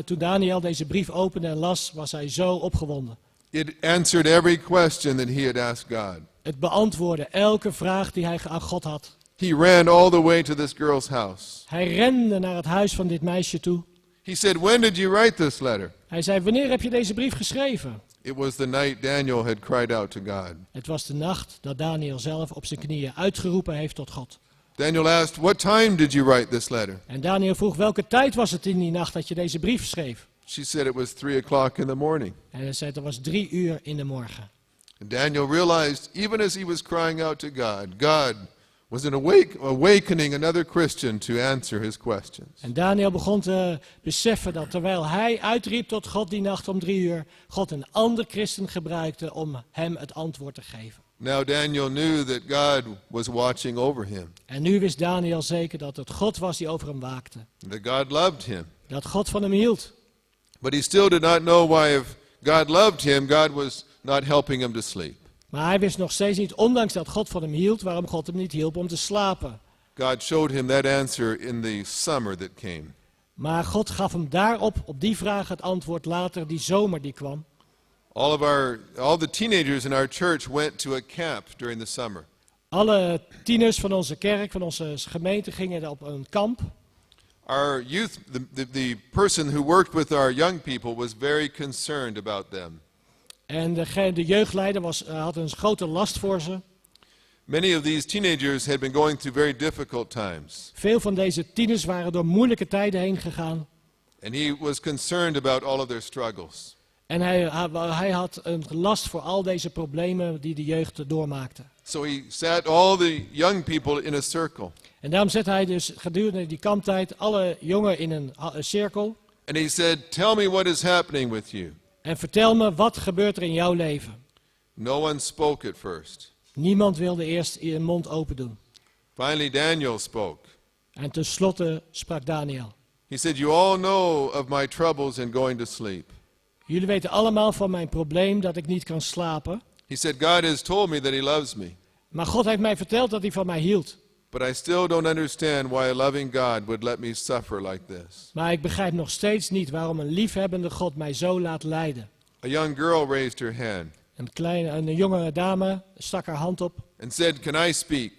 toen Daniel deze brief opende en las, was hij zo opgewonden. It answered every question that he had asked God. Het beantwoordde elke vraag die hij aan God had. He ran all the way to this girl's house. Hij rende naar het huis van dit meisje toe. He said, when did you write this letter? Hij zei, wanneer heb je deze brief geschreven? It was the night Daniel had cried out to God. Het was de nacht dat Daniel zelf op zijn knieën uitgeroepen heeft tot God. Daniel asked, what time did you write this letter? En Daniel vroeg, welke tijd was het in die nacht dat je deze brief schreef? She said it was 3 o'clock in the morning. En hij zei, het was 3 uur in de morgen. And Daniel realized, even as he was crying out to God, God was awakening another Christian to answer his questions. En Daniel begon te beseffen dat terwijl hij uitriep tot God die nacht om 3 uur, God een ander christen gebruikte om hem het antwoord te geven. Now Daniel knew that God was watching over him. En nu wist Daniel zeker dat het God was die over hem waakte. That God loved him. Dat God van hem hield. But he still did not know why if God loved him, God was not helping him to sleep. Maar hij wist nog steeds niet, ondanks dat God van hem hield, waarom God hem niet hielp om te slapen. God showed him that answer in the summer that came. Maar God gaf hem daarop, op die vraag, het antwoord later, die zomer die kwam. All the teenagers in our church went to a camp during the summer. Alle tieners van onze kerk, van onze gemeente, gingen op een kamp. Our youth, the person who worked with our young people was very concerned about them. En de jeugdleider had een grote last voor ze. Many of these teenagers had been going through very difficult times. Veel van deze tieners waren door moeilijke tijden heen gegaan. And he was concerned about all of their struggles. En hij had een last voor al deze problemen die de jeugd doormaakte. So he sat all the young people in a circle. En daarom zette hij dus gedurende die kamptijd alle jongeren in een cirkel. And he said, tell me what is happening with you. En vertel me, wat gebeurt er in jouw leven? No one spoke at first. Niemand wilde eerst een mond open doen. Finally Daniel spoke. En tenslotte sprak Daniel. He said, you all know of my troubles in going to sleep. Jullie weten allemaal van mijn probleem dat ik niet kan slapen. He said, God has told me that he loves me. Maar God heeft mij verteld dat hij van mij hield. But I still don't understand why a loving God would let me suffer like this. Maar ik begrijp nog steeds niet waarom een liefhebbende God mij zo laat lijden. A young girl raised her hand Een jonge dame stak haar hand op. and said, can I speak?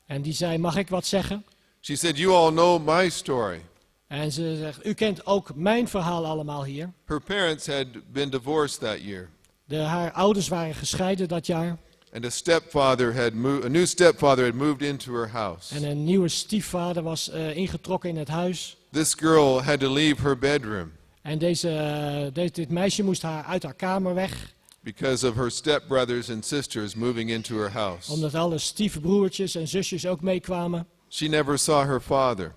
En die zei, mag ik wat zeggen? She said, you all know my story. En ze zegt, u kent ook mijn verhaal allemaal hier. Her parents had been divorced that year. Haar ouders waren gescheiden dat jaar. And a new stepfather had moved into her house. En een nieuwe stiefvader was ingetrokken in het huis. This girl had to leave her bedroom En dit meisje moest uit haar kamer weg. because of her stepbrothers and sisters moving into her house. Omdat alle stiefbroertjes en zusjes ook meekwamen. She never saw her father.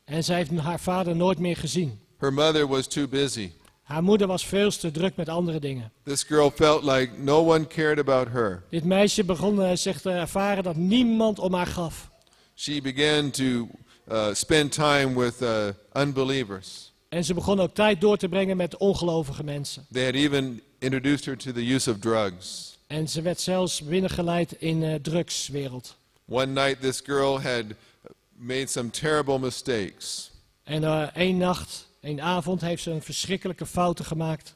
En zij heeft haar vader nooit meer gezien. Her mother was too busy. Haar moeder was veel te druk met andere dingen. This girl felt like no one cared about her. Dit meisje begon zich te ervaren dat niemand om haar gaf. She began to spend time with unbelievers. En ze begon ook tijd door te brengen met ongelovige mensen. They had even introduced her to the use of drugs. En ze werd zelfs binnengeleid in de drugswereld. One night this girl had made some terrible mistakes. En één avond heeft ze een verschrikkelijke fouten gemaakt.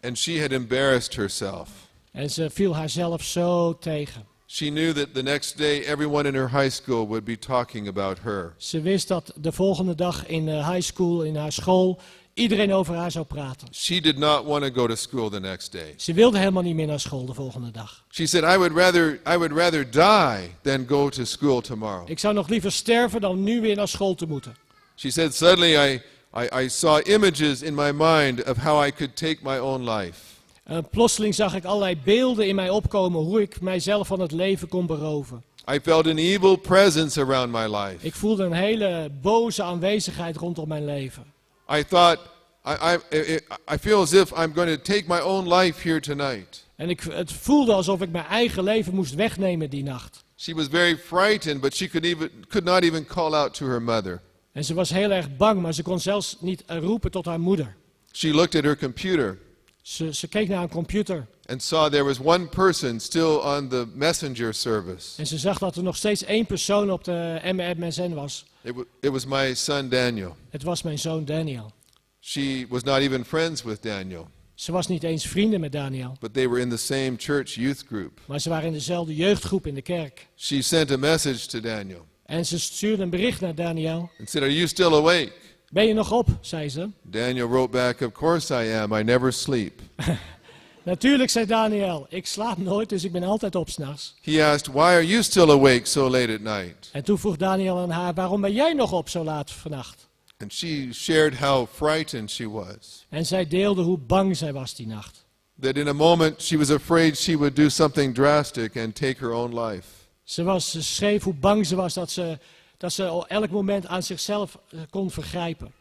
And she had embarrassed herself. En ze viel haarzelf zo tegen. She knew that the next day everyone in her high school would be talking about her. Ze wist dat de volgende dag in de high school, in haar school, iedereen over haar zou praten. She did not want to go to school the next day. Ze wilde helemaal niet meer naar school de volgende dag. She said, I would rather die than go to school tomorrow. Ik zou nog liever sterven dan nu weer naar school te moeten. She said, suddenly I saw images in my mind of how I could take my own life. Plotseling zag ik allerlei beelden in mij opkomen hoe ik mijzelf van het leven kon beroven. I felt an evil presence around my life. Ik voelde een hele boze aanwezigheid rondom mijn leven. I thought, I feel as if I'm going to take my own life here tonight. En het voelde alsof ik mijn eigen leven moest wegnemen die nacht. She was very frightened, but she could not even call out to her mother. En ze was heel erg bang, maar ze kon zelfs niet roepen tot haar moeder. She looked at her computer Ze keek naar een computer and saw there was one person still on the messenger service. en ze zag dat er nog steeds één persoon op de MSN was. It was my son Daniel. Het was mijn zoon Daniel. She was not even friends with Daniel, Ze was niet eens vrienden met Daniel, but they were in the same church youth group. maar ze waren in dezelfde jeugdgroep in de kerk. She sent a message to Daniel En ze stuurde een bericht naar Daniel. and said, "Are you still awake?" Ben je nog op, zei ze. Daniel wrote back, "Of course I am. I never sleep." Natuurlijk, zei Daniel, ik slaap nooit, dus ik ben altijd op 's nachts. He asked, "Why are you still awake so late at night?" En toen vroeg Daniel aan haar, waarom ben jij nog op zo laat vannacht? And she shared how frightened she was. En zij deelde hoe bang zij was die nacht. That in a moment she was afraid she would do something drastic and take her own life. Ze schreef hoe bang ze was dat ze op elk moment aan zichzelf kon vergrijpen.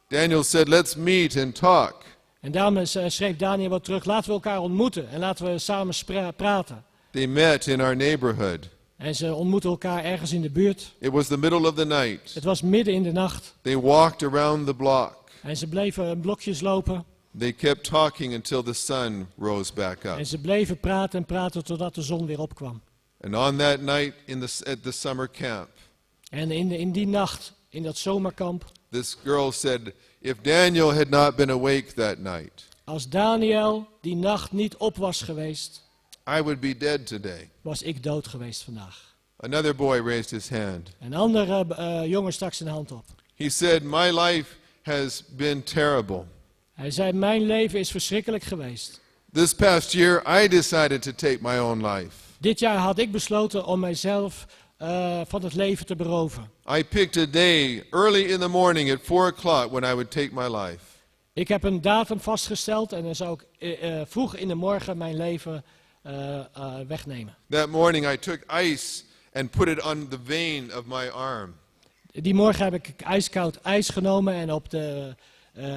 Daniel said, "Let's meet and talk." En daarom schreef Daniel wat terug, laten we elkaar ontmoeten en laten we samen praten. They met in our neighborhood. En ze ontmoetten elkaar ergens in de buurt. It was the middle of the night. Het was midden in de nacht. They walked around the block. En ze bleven blokjes lopen. They kept talking until the sun rose back up. En ze bleven praten en praten totdat de zon weer opkwam. And on that night at the summer camp, En in die nacht, in dat zomerkamp, this girl said, "If Daniel had not been awake that night, als Daniel die nacht niet op was geweest, I would be dead today." was ik dood geweest vandaag. Another boy raised his hand. Een andere jongen stak zijn hand op. He said, "My life has been terrible. Hij zei, mijn leven is verschrikkelijk geweest. This past year, I decided to take my own life. Dit jaar had ik besloten om mijzelf van het leven te beroven. I picked a day early in the morning at 4 o'clock when I would take my life. Ik heb een datum vastgesteld en dan zou ik vroeg in de morgen mijn leven wegnemen. That morning I took ice and put it on the vein of my arm. Die morgen heb ik ijskoud ijs genomen en op de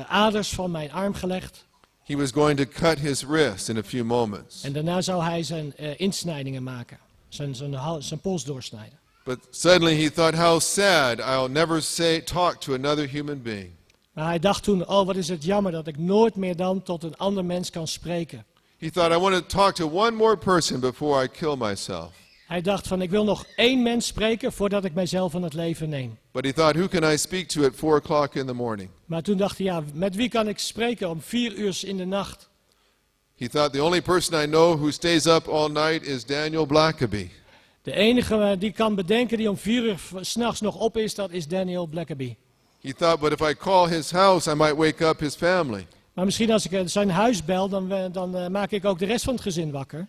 aders van mijn arm gelegd. He was going to cut his wrist in a few moments. En daarna zou hij zijn insnijdingen maken. Zijn pols doorsnijden. But suddenly he thought, how sad, I'll never talk to another human being. Maar hij dacht toen, oh wat is het jammer dat ik nooit meer dan tot een ander mens kan spreken. He thought, I want to talk to one more person before I kill myself. Hij dacht van, ik wil nog 1 mens spreken voordat ik mijzelf van het leven neem. But he thought, who can I speak to at 4 o'clock in the morning? Maar toen dacht hij, ja, met wie kan ik spreken om 4 uur in de nacht? He thought, the only person I know who stays up all night is Daniel Blackaby. De enige die kan bedenken die om 4 uur 's nachts nog op is, dat is Daniel Blackaby. He thought, but if I call his house, I might wake up his family. Maar misschien als ik zijn huis bel, dan maak ik ook de rest van het gezin wakker.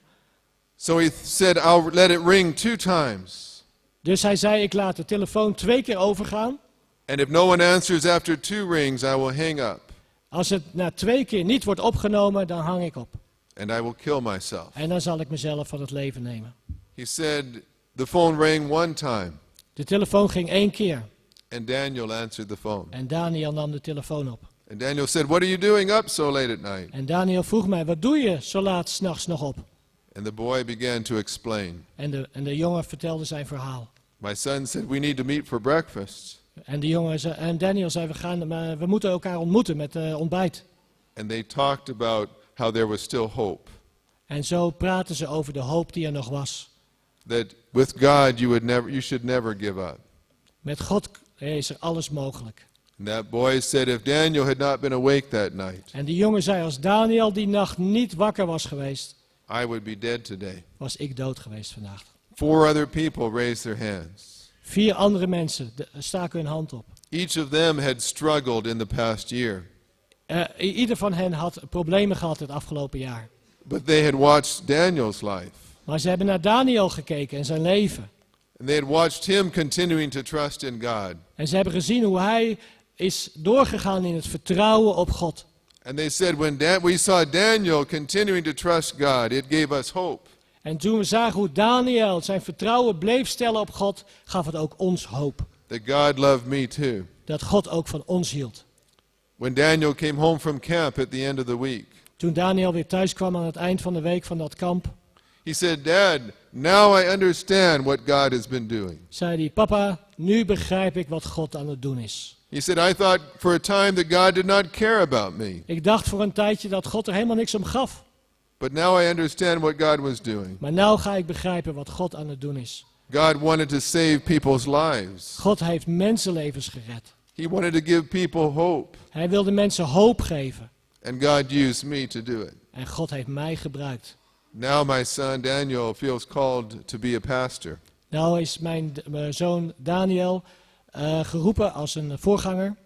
So he said, I'll let it ring 2 times. Dus hij zei, ik laat de telefoon 2 keer overgaan. And if no one answers after 2 rings, I will hang up. Als het na 2 keer niet wordt opgenomen, dan hang ik op. And I will kill myself. En dan zal ik mezelf van het leven nemen. He said, the phone rang 1 time. De telefoon ging 1 keer. And Daniel answered the phone. En Daniel nam de telefoon op. And Daniel said, "What are you doing up so late at night?" En Daniel vroeg mij, wat doe je zo laat 's nachts nog op? And the boy began to explain. En de jongen vertelde zijn verhaal. My son said, "We need to meet for breakfast." En Daniel zei, we moeten elkaar ontmoeten met ontbijt. And they talked about how there was still hope. En zo praten ze over de hoop die er nog was. That with God you should never give up. Met God is er alles mogelijk. And that boy said, if Daniel had not been awake that night, En die jongen zei, als Daniel die nacht niet wakker was geweest, I would be dead today. was ik dood geweest vandaag. 4 other people raised their hands. 4 andere mensen staken hun hand op. Each of them had struggled in the past year. Ieder van hen had problemen gehad het afgelopen jaar. But they had watched Daniel's life. Maar ze hebben naar Daniel gekeken en zijn leven. And they had watched him continuing to trust in God. En ze hebben gezien hoe hij is doorgegaan in het vertrouwen op God. And they said, when we saw Daniel continuing to trust God, it gave us hope. En toen we zagen hoe Daniel zijn vertrouwen bleef stellen op God, gaf het ook ons hoop. That God loved me too. Dat God ook van ons hield. When Daniel came home from camp at the end of the week, Toen Daniel weer thuis kwam aan het eind van de week van dat kamp, he said, "Dad, now I understand what God has been doing." zei hij, papa, nu begrijp ik wat God aan het doen is. He said, "I thought for a time that God did not care about me. Ik dacht voor een tijdje dat God er helemaal niks om gaf. But now I understand what God was doing. Maar nou ga ik begrijpen wat God aan het doen is. God wanted to save people's lives. God heeft mensenlevens gered. He wanted to give people hope. Hij wilde mensen hoop geven. And God used me to do it. En God heeft mij gebruikt. Now my son Daniel feels called to be a pastor. Nou is mijn zoon Daniel geroepen als een voorganger.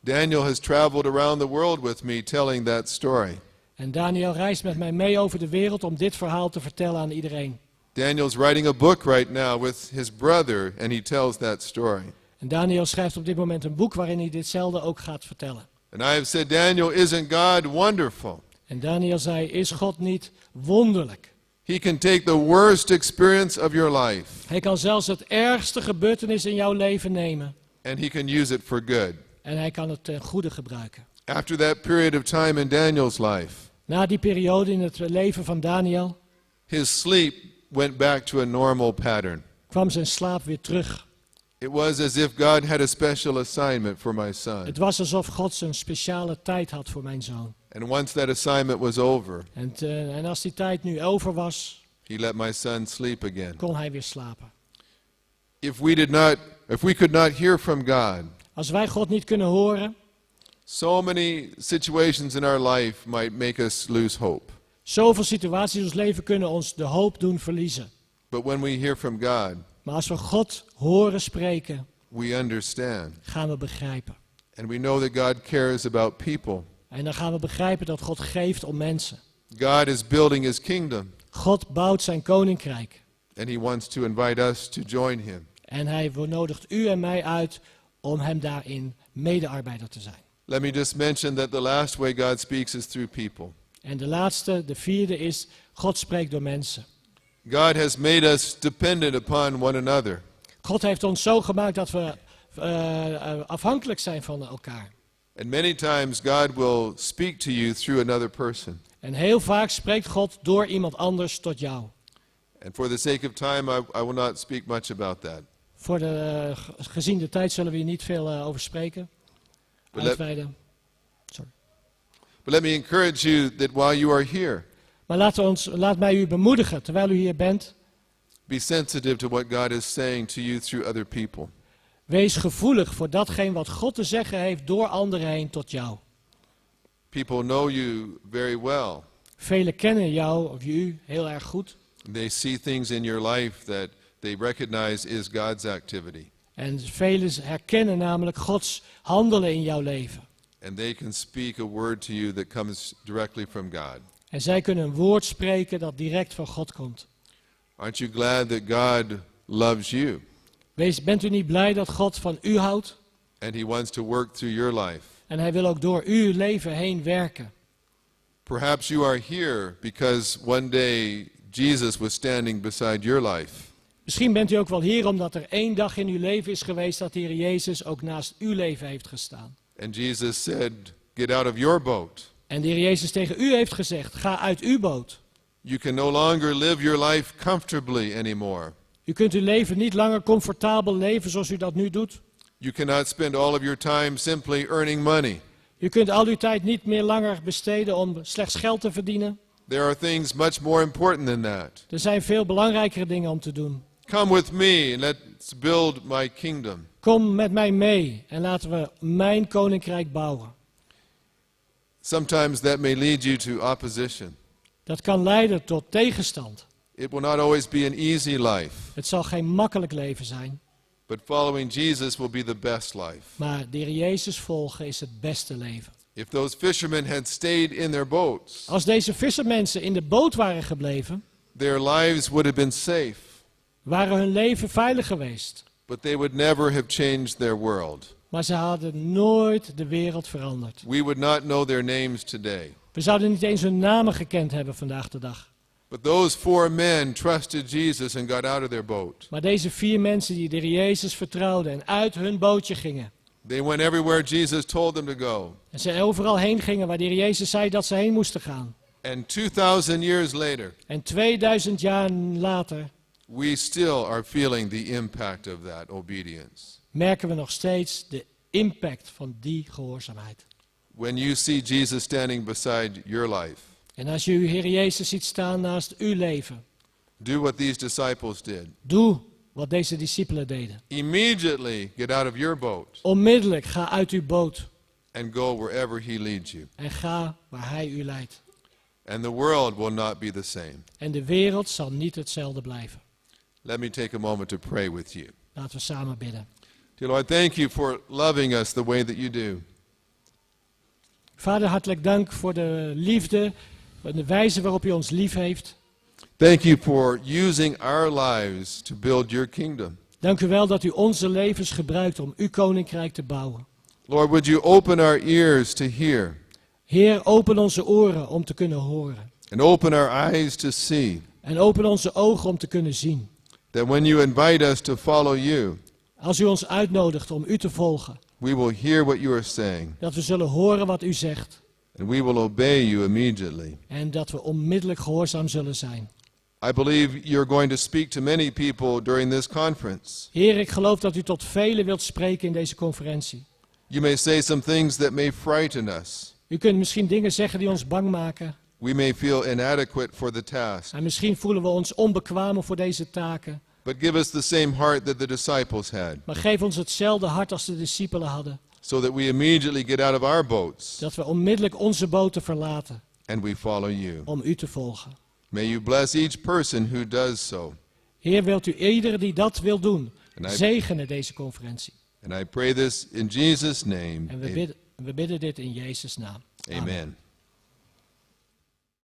Daniel has traveled around the world with me telling that story. En Daniel reist met mij mee over de wereld om dit verhaal te vertellen aan iedereen. Daniel's writing a book right now with his brother and he tells that story. En Daniel schrijft op dit moment een boek waarin hij ditzelfde ook gaat vertellen. And I have said, Daniel, isn't God wonderful? En Daniel zei, is God niet wonderlijk? He can take the worst experience of your life Hij kan zelfs het ergste gebeurtenis in jouw leven nemen. and he can use it for good. En hij kan het ten goede gebruiken. After that period of time in Daniel's life, Na die periode in het leven van Daniel his sleep went back to a normal pattern. kwam zijn slaap weer terug. It was as if God had a special assignment for my son. Het was alsof God zijn speciale tijd had voor mijn zoon. And once that assignment was over, En als die tijd nu over was, he let my son sleep again. kon hij weer slapen. If we could not hear from God, Als wij God niet kunnen horen, so many situations in our life might make us lose hope. zoveel situaties in ons leven kunnen ons de hoop doen verliezen. But when we hear from God, Maar als we God horen spreken, we understand. gaan we begrijpen. And we know that God cares about people. En dan gaan we begrijpen dat God geeft om mensen. God is building his kingdom. God bouwt zijn koninkrijk. And he wants to invite us to join him. En hij nodigt u en mij uit om hem daarin medearbeider te zijn. Let me just mention that the last way God speaks is through people. En de vierde is, God spreekt door mensen. God has made us dependent upon one another. God heeft ons zo gemaakt dat we afhankelijk zijn van elkaar. And many times God will speak to you through another person. En heel vaak spreekt God door iemand anders tot jou. And for the sake of time, I will not speak much about that. Gezien de tijd zullen we hier niet veel over spreken. Uitweiden. Sorry. But let me encourage you that while you are here, Maar laat mij u bemoedigen terwijl u hier bent. be sensitive to what God is saying to you through other people. Wees gevoelig voor datgene wat God te zeggen heeft door anderen heen tot jou. People know you very well. Velen kennen jou of u heel erg goed. They see things in your life that they recognize is God's activity. En velen herkennen namelijk Gods handelen in jouw leven. And they can speak a word to you that comes directly from God. En zij kunnen een woord spreken dat direct van God komt. Aren't you glad that God loves you? Bent u niet blij dat God van u houdt? And he wants to work through your life. En hij wil ook door uw leven heen werken. Perhaps you are here because one day Jesus was standing beside your life. Misschien bent u ook wel hier omdat er 1 dag in uw leven is geweest dat de Heer Jezus ook naast uw leven heeft gestaan. And Jesus said, get out of your boat. En de Heer Jezus tegen u heeft gezegd, ga uit uw boot. You can no longer live your life comfortably anymore. U kunt uw leven niet langer comfortabel leven zoals u dat nu doet. You cannot spend all of your time simply earning money. U kunt al uw tijd niet meer langer besteden om slechts geld te verdienen. There are things much more important than that. Er zijn veel belangrijkere dingen om te doen. Come with me and let's build my kingdom. Kom met mij mee en laten we mijn koninkrijk bouwen. Sometimes that may lead you to opposition. Dat kan leiden tot tegenstand. It will not always be an easy life, Het zal geen makkelijk leven zijn. but following Jesus will be the best life. Maar de Heer Jezus volgen is het beste leven. If those fishermen had stayed in their boats, Als deze vissermensen in de boot waren gebleven, their lives would have been safe, waren hun leven veilig geweest. but they would never have changed their world. Maar ze hadden nooit de wereld veranderd. We would not know their names today. We zouden niet eens hun namen gekend hebben vandaag de dag. But those 4 men trusted Jesus and got out of their boat. Maar deze 4 mensen die de Heer Jezus vertrouwden en uit hun bootje gingen. They went everywhere Jesus told them to go. En ze overal heen gingen waar de Heer Jezus zei dat ze heen moesten gaan. And 2000 years later, En 2000 jaar later we still are feeling the impact of that obedience. merken we nog steeds de impact van die gehoorzaamheid. When you see Jesus standing beside your life, En als je uw Heer Jezus ziet staan naast uw leven, do what these disciples did. doe wat deze discipelen deden. Immediately get out of your boat Onmiddellijk ga uit uw boot and go wherever he leads you. en ga waar Hij u leidt. And the world will not be the same. En de wereld zal niet hetzelfde blijven. Let me take a moment to pray with you. Laten we samen bidden. Dear Lord, thank you for loving us the way that you do. Vader, hartelijk dank voor de liefde, voor de wijze waarop u ons lief heeft. Thank you for using our lives to build your kingdom. Dank u wel dat u onze levens gebruikt om uw koninkrijk te bouwen. Lord, would you open our ears to hear Heer, open onze oren om te kunnen horen. and open our eyes to see En open onze ogen om te kunnen zien. that when you invite us to follow you, Als u ons uitnodigt om u te volgen, we will hear what you are saying dat we zullen horen wat u zegt. and we will obey you immediately. En dat we onmiddellijk gehoorzaam zullen zijn. I believe you're going to speak to many people during this conference. Heer, ik geloof dat u tot velen wilt spreken in deze conferentie. You may say some things that may frighten us. U kunt misschien dingen zeggen die ons bang maken. We may feel inadequate for the task. En misschien voelen we ons onbekwaam voor deze taken. But give us the same heart that the disciples had, Maar geef ons hetzelfde hart als de discipelen hadden. so that we immediately get out of our boats Dat we onmiddellijk onze boten verlaten and we follow you. om u te volgen. May you bless each person who does so. Heer, wilt u ieder die dat wil doen, En hij- zegenen deze conferentie. And I pray this in Jesus' name. En we bidden dit in Jezus' naam. Amen.